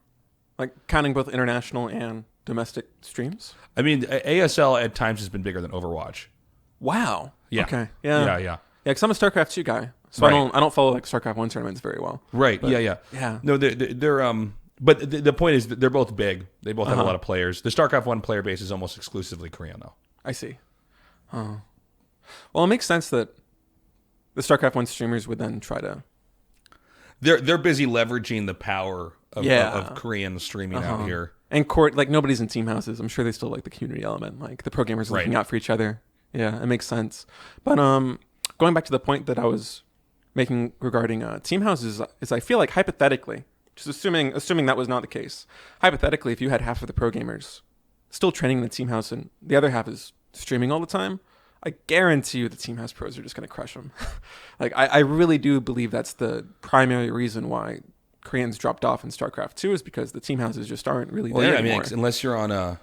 Counting both international and domestic streams? I mean, ASL at times has been bigger than Overwatch. Wow. Yeah. Okay. Yeah. Yeah. Because I'm a StarCraft 2 guy, so Right. I don't follow StarCraft 1 tournaments very well. Right. But, Yeah. No, they're but the point is that they're both big. They both have a lot of players. The StarCraft 1 player base is almost exclusively Korean, though. I see. Well, it makes sense that the StarCraft 1 streamers would then try to... They're busy leveraging the power of Korean streaming out here. And nobody's in team houses. I'm sure they still like the community element, the pro gamers looking out for each other. Yeah, it makes sense. But going back to the point that I was making regarding team houses, is I feel like hypothetically, just assuming that was not the case, hypothetically, if you had half of the pro gamers still training in the team house and the other half is streaming all the time, I guarantee you the team house pros are just going to crush them. I really do believe that's the primary reason why Koreans dropped off in StarCraft 2 is because the team houses just aren't really there anymore. I mean, unless you're on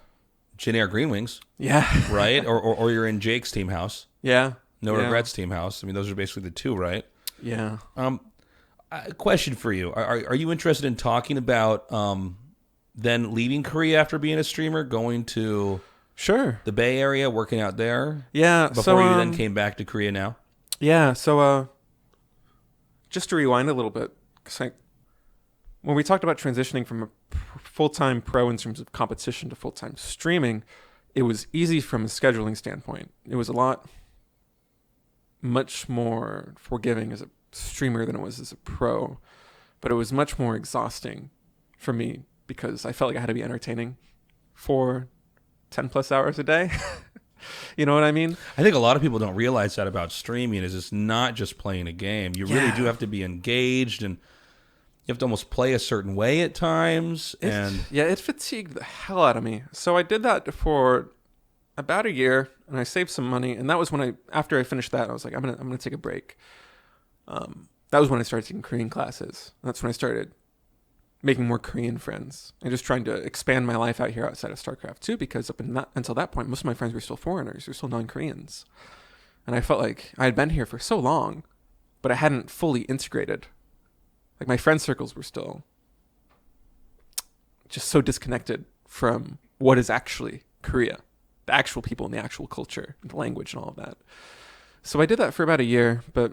Jin Green Wings. Yeah. Right? or you're in Jake's team house. Yeah. No Regrets team house. I mean, those are basically the two, right? Yeah. A question for you. Are you interested in talking about then leaving Korea after being a streamer, going to the Bay Area, working out there? Yeah. Before you then came back to Korea now? Yeah. So just to rewind a little bit, because when we talked about transitioning from a full-time pro in terms of competition to full-time streaming, it was easy from a scheduling standpoint. It was much more forgiving as a streamer than it was as a pro, but it was much more exhausting for me because I felt like I had to be entertaining for 10 plus hours a day. You know what I mean? I think a lot of people don't realize that about streaming is it's not just playing a game. You really do have to be engaged, and you have to almost play a certain way at times. It fatigued the hell out of me. So I did that for about a year, and I saved some money. And that was when after I finished that, I was like, I'm gonna take a break. That was when I started taking Korean classes. That's when I started making more Korean friends and just trying to expand my life out here outside of StarCraft 2, because until that point, most of my friends were still foreigners, were still non-Koreans. And I felt like I had been here for so long, but I hadn't fully integrated. My friend circles were still just so disconnected from what is actually Korea, the actual people and the actual culture, the language and all of that. So I did that for about a year, but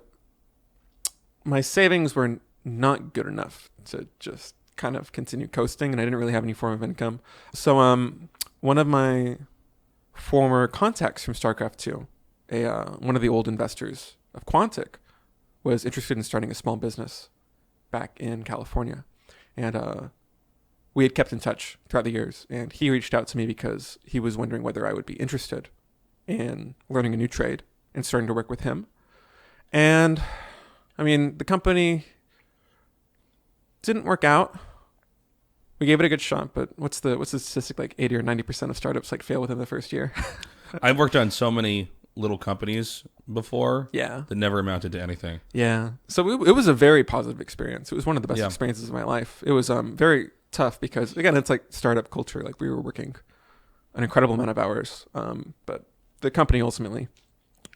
my savings were not good enough to just kind of continue coasting, and I didn't really have any form of income. So one of my former contacts from StarCraft 2, one of the old investors of Quantic, was interested in starting a small business back in California. And we had kept in touch throughout the years, and he reached out to me because he was wondering whether I would be interested in learning a new trade and starting to work with him. And I mean, the company didn't work out. We gave it a good shot, but what's the statistic? Like 80 or 90% of startups like fail within the first year. I've worked on so many little companies before. Yeah. That never amounted to anything. Yeah. So it was a very positive experience. It was one of the best experiences of my life. It was very tough because, again, it's like startup culture. Like, we were working an incredible amount of hours, but the company ultimately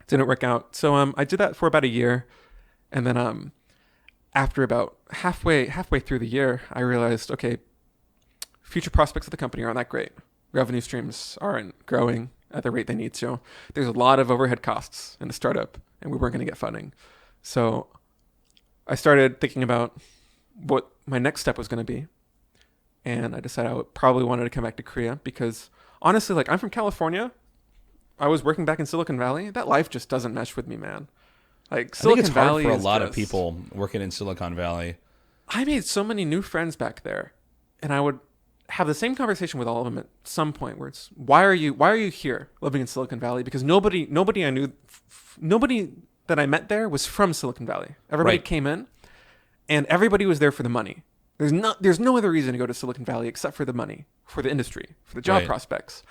didn't work out. So I did that for about a year, and then after about halfway through the year, I realized, okay, future prospects of the company aren't that great. Revenue streams aren't growing at the rate they need to. There's a lot of overhead costs in a startup, and we weren't going to get funding. So I started thinking about what my next step was going to be. And I decided I probably wanted to come back to Korea because, honestly, like, I'm from California. I was working back in Silicon Valley. That life just doesn't mesh with me, man. Like, Silicon Valley I think it's hard for a lot of people working in Silicon Valley. I made so many new friends back there, and I would have the same conversation with all of them at some point where it's, why are you here living in Silicon Valley? Because nobody I knew, nobody that I met there was from Silicon Valley. Everybody came in, and everybody was there for the money. There's no other reason to go to Silicon Valley except for the money, for the industry, for the job prospects.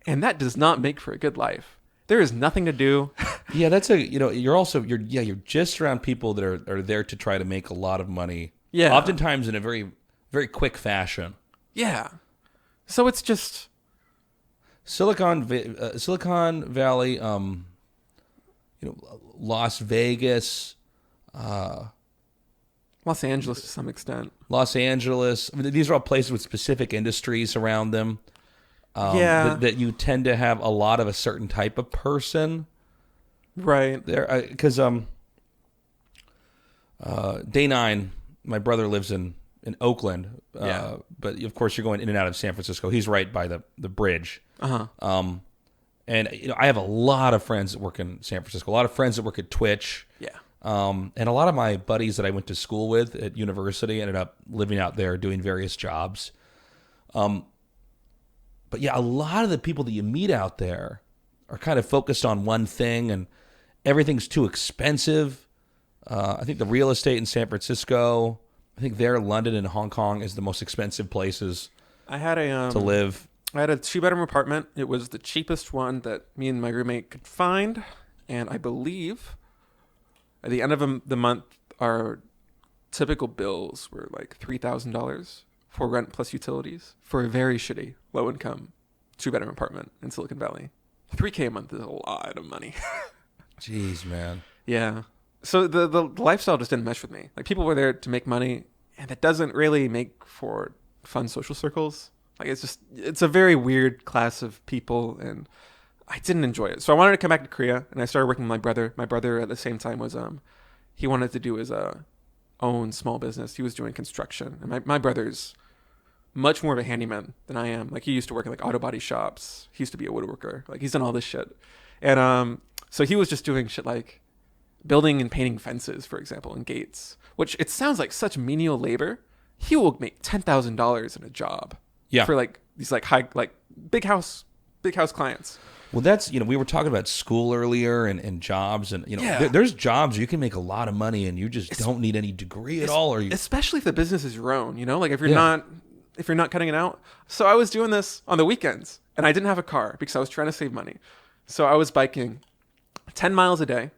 And that does not make for a good life. There is nothing to do. Yeah, you're just around people that are there to try to make a lot of money. Yeah. Oftentimes in a very, very quick fashion. Yeah. So it's just Silicon Valley, Las Vegas, Los Angeles to some extent. Los Angeles. I mean, these are all places with specific industries around them. That you tend to have a lot of a certain type of person. Right. There, because Day 9, my brother lives in Oakland. But of course you're going in and out of San Francisco. He's right by the bridge. Uh-huh. And I have a lot of friends that work in San Francisco. A lot of friends that work at Twitch. Yeah. And a lot of my buddies that I went to school with at university ended up living out there doing various jobs. But yeah, a lot of the people that you meet out there are kind of focused on one thing, and everything's too expensive. I think the real estate in San Francisco, I think there, London and Hong Kong is the most expensive places to live. I had a 2-bedroom apartment. It was the cheapest one that me and my roommate could find, and I believe at the end of the month, our typical bills were like $3,000 for rent plus utilities for a very shitty, low-income 2-bedroom apartment in Silicon Valley. $3K a month is a lot of money. Jeez, man. Yeah. So the lifestyle just didn't mesh with me. Like, people were there to make money, and that doesn't really make for fun social circles. Like, it's a very weird class of people, and I didn't enjoy it. So I wanted to come back to Korea, and I started working with my brother. My brother at the same time was, he wanted to do his own small business. He was doing construction. And my brother's much more of a handyman than I am. Like, he used to work in like auto body shops. He used to be a woodworker. Like, he's done all this shit. And so he was just doing shit like building and painting fences, for example, and gates, which it sounds like such menial labor. He will make $10,000 in a job. Yeah. For like these like high, like big house clients. Well, that's, we were talking about school earlier and jobs, and there's jobs you can make a lot of money and you just don't need any degree at all, especially if the business is your own, like if you're not cutting it out. So I was doing this on the weekends, and I didn't have a car because I was trying to save money. So I was biking 10 miles a day,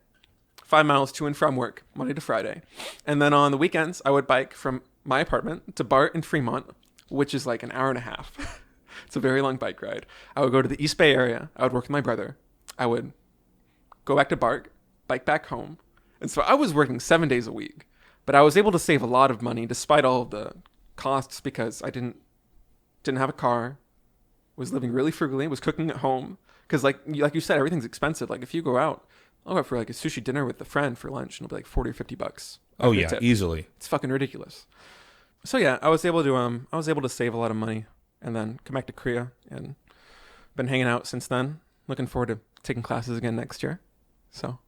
5 miles to and from work, Monday to Friday. And then on the weekends, I would bike from my apartment to BART in Fremont, which is like an hour and a half. It's a very long bike ride. I would go to the East Bay area. I would work with my brother. I would go back to BART, bike back home. And so I was working 7 days a week, but I was able to save a lot of money despite all of the costs because I didn't have a car, was living really frugally, was cooking at home. Because like you said, everything's expensive. Like if you go out, I'll go for like a sushi dinner with a friend for lunch, and it'll be like $40 or $50. Oh after yeah, tip. easily. It's fucking ridiculous. So yeah, I was able to save a lot of money and then come back to Korea and been hanging out since then. Looking forward to taking classes again next year. So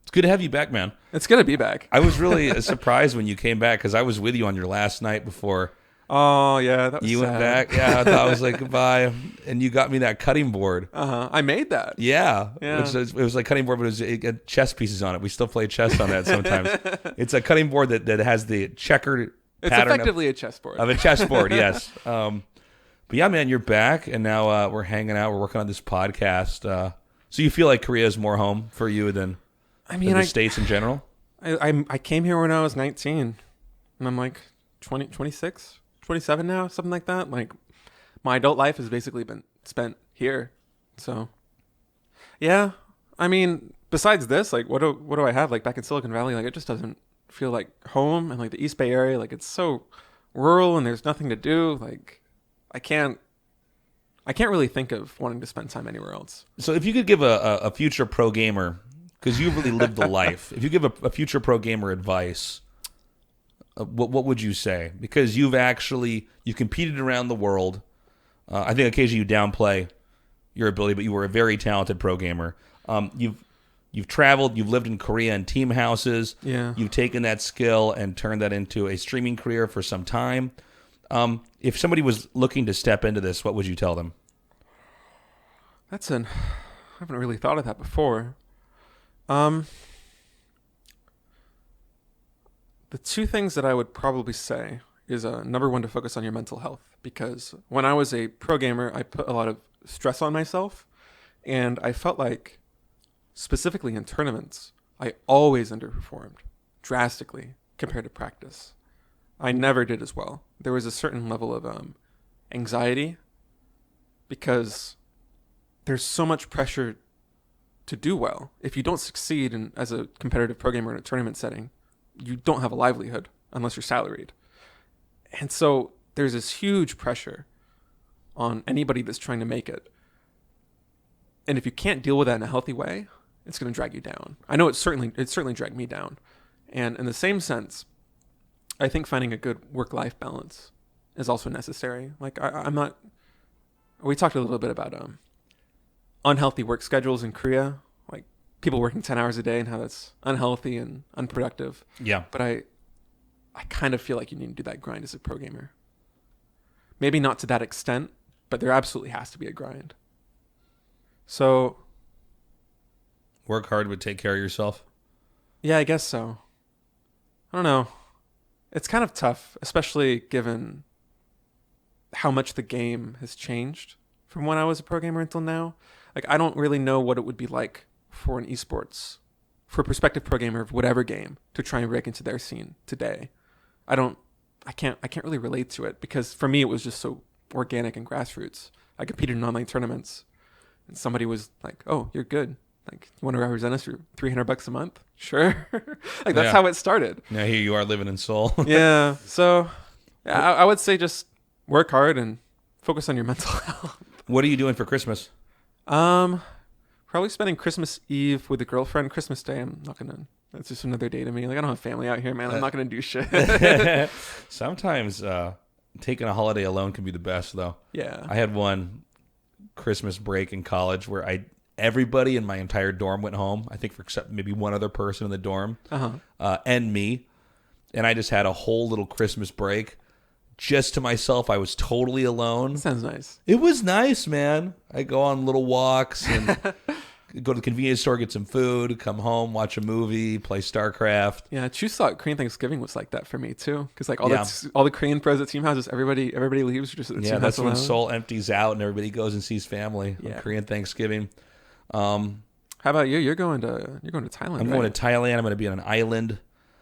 It's good to have you back, man. it's good to be back. I was really surprised when you came back because I was with you on your last night before Oh yeah, that was you went sad. back. Yeah, I thought I was like goodbye, and you got me that cutting board. I made that. Yeah. Yeah. It was like cutting board, but it had chess pieces on it. We still play chess on that sometimes. It's a cutting board that has the checkered It's pattern effectively a chessboard. of a chessboard, yes. But yeah, man, you're back, and now we're hanging out. We're working on this podcast. So you feel like Korea is more home for you than the States in general? I came here when I was 19, and I'm like 26, 27 now, something like that. Like, my adult life has basically been spent here. So, yeah. I mean, besides this, like, what do I have? Like, back in Silicon Valley, like, it just doesn't feel like home. And, like, the East Bay area, like, it's so rural and there's nothing to do. Like, I can't really think of wanting to spend time anywhere else. So if you could give a future pro gamer, because you really lived the life, if you give a future pro gamer advice, what would you say? Because you've competed around the world. I think occasionally you downplay your ability, but you were a very talented pro gamer. You've traveled, you've lived in Korea in team houses. Yeah. You've taken that skill and turned that into a streaming career for some time. If somebody was looking to step into this, what would you tell them? I haven't really thought of that before. The two things that I would probably say is number one, to focus on your mental health, because when I was a pro gamer, I put a lot of stress on myself, and I felt like, specifically in tournaments, I always underperformed drastically compared to practice. I never did as well. There was a certain level of anxiety because there's so much pressure to do well. If you don't succeed as a competitive pro gamer in a tournament setting, you don't have a livelihood unless you're salaried. And so there's this huge pressure on anybody that's trying to make it. And if you can't deal with that in a healthy way, it's going to drag you down. I know it certainly dragged me down. And in the same sense, I think finding a good work-life balance is also necessary. Like we talked a little bit about unhealthy work schedules in Korea, like people working 10 hours a day and how that's unhealthy and unproductive. Yeah. But I kind of feel like you need to do that grind as a pro gamer. Maybe not to that extent, but there absolutely has to be a grind. So Work hard but take care of yourself. yeah, I guess so. I don't know. It's kind of tough, especially given how much the game has changed from when I was a pro gamer until now. Like, I don't really know what it would be like for a prospective pro gamer of whatever game to try and break into their scene today. I can't really relate to it because for me it was just so organic and grassroots. I competed in online tournaments and somebody was like, "Oh, you're good. Like, you want to represent us for $300 a month?" Sure. Like, that's how it started. Now here you are living in Seoul. Yeah. So yeah, I would say just work hard and focus on your mental health. What are you doing for Christmas? Probably spending Christmas Eve with a girlfriend. Christmas Day, that's just another day to me. Like, I don't have family out here, man. I'm not going to do shit. Sometimes taking a holiday alone can be the best, though. Yeah. I had one Christmas break in college where everybody in my entire dorm went home, I think, except maybe one other person in the dorm, and me. And I just had a whole little Christmas break just to myself. I was totally alone. Sounds nice. It was nice, man. I go on little walks and go to the convenience store, get some food, come home, watch a movie, play StarCraft. Yeah, Choose thought Korean Thanksgiving was like that for me too, because like all the Korean pros at team houses, everybody leaves. Just at the team house that's when alone. Seoul empties out and everybody goes and sees family on Korean Thanksgiving. How about you? You're going to Thailand. I'm going to Thailand. I'm going to be on an island.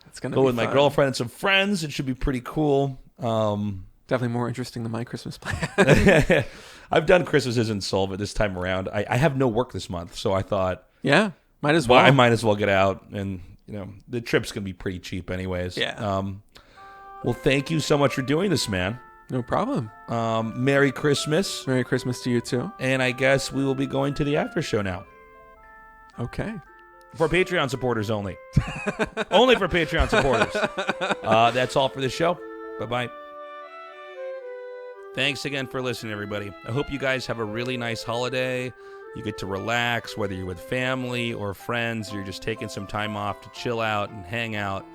It's going to go be with fun. my girlfriend and some friends. It should be pretty cool. Definitely more interesting than my Christmas plan. I've done Christmases in Seoul, but this time around, I have no work this month, so I thought, yeah, might as well. I might as well get out, and the trip's gonna be pretty cheap, anyways. Yeah. Well, thank you so much for doing this, man. No problem. Merry Christmas. Merry Christmas to you too. And I guess we will be going to the after show now. Okay. For Patreon supporters only. Only for Patreon supporters. That's all for the show. Bye-bye. Thanks again for listening, everybody. I hope you guys have a really nice holiday. You get to relax, whether you're with family or friends, you're just taking some time off to chill out and hang out.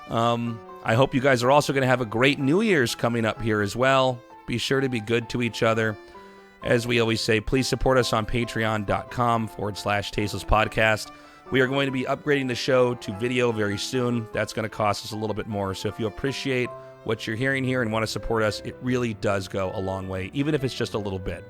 I hope you guys are also going to have a great New Year's coming up here as well. Be sure to be good to each other. As we always say, please support us on patreon.com/Tasteless Podcast. We are going to be upgrading the show to video very soon. That's going to cost us a little bit more. So if you appreciate what you're hearing here and want to support us, it really does go a long way, even if it's just a little bit.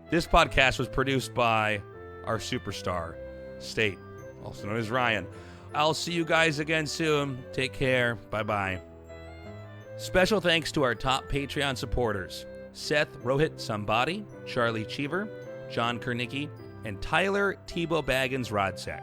This podcast was produced by our superstar, State, also known as Ryan. I'll see you guys again soon. Take care. Bye-bye. Special thanks to our top Patreon supporters, Seth Rohit Sambadi, Charlie Cheever, John Kernicki, and Tyler Tebow Baggins Rodsack.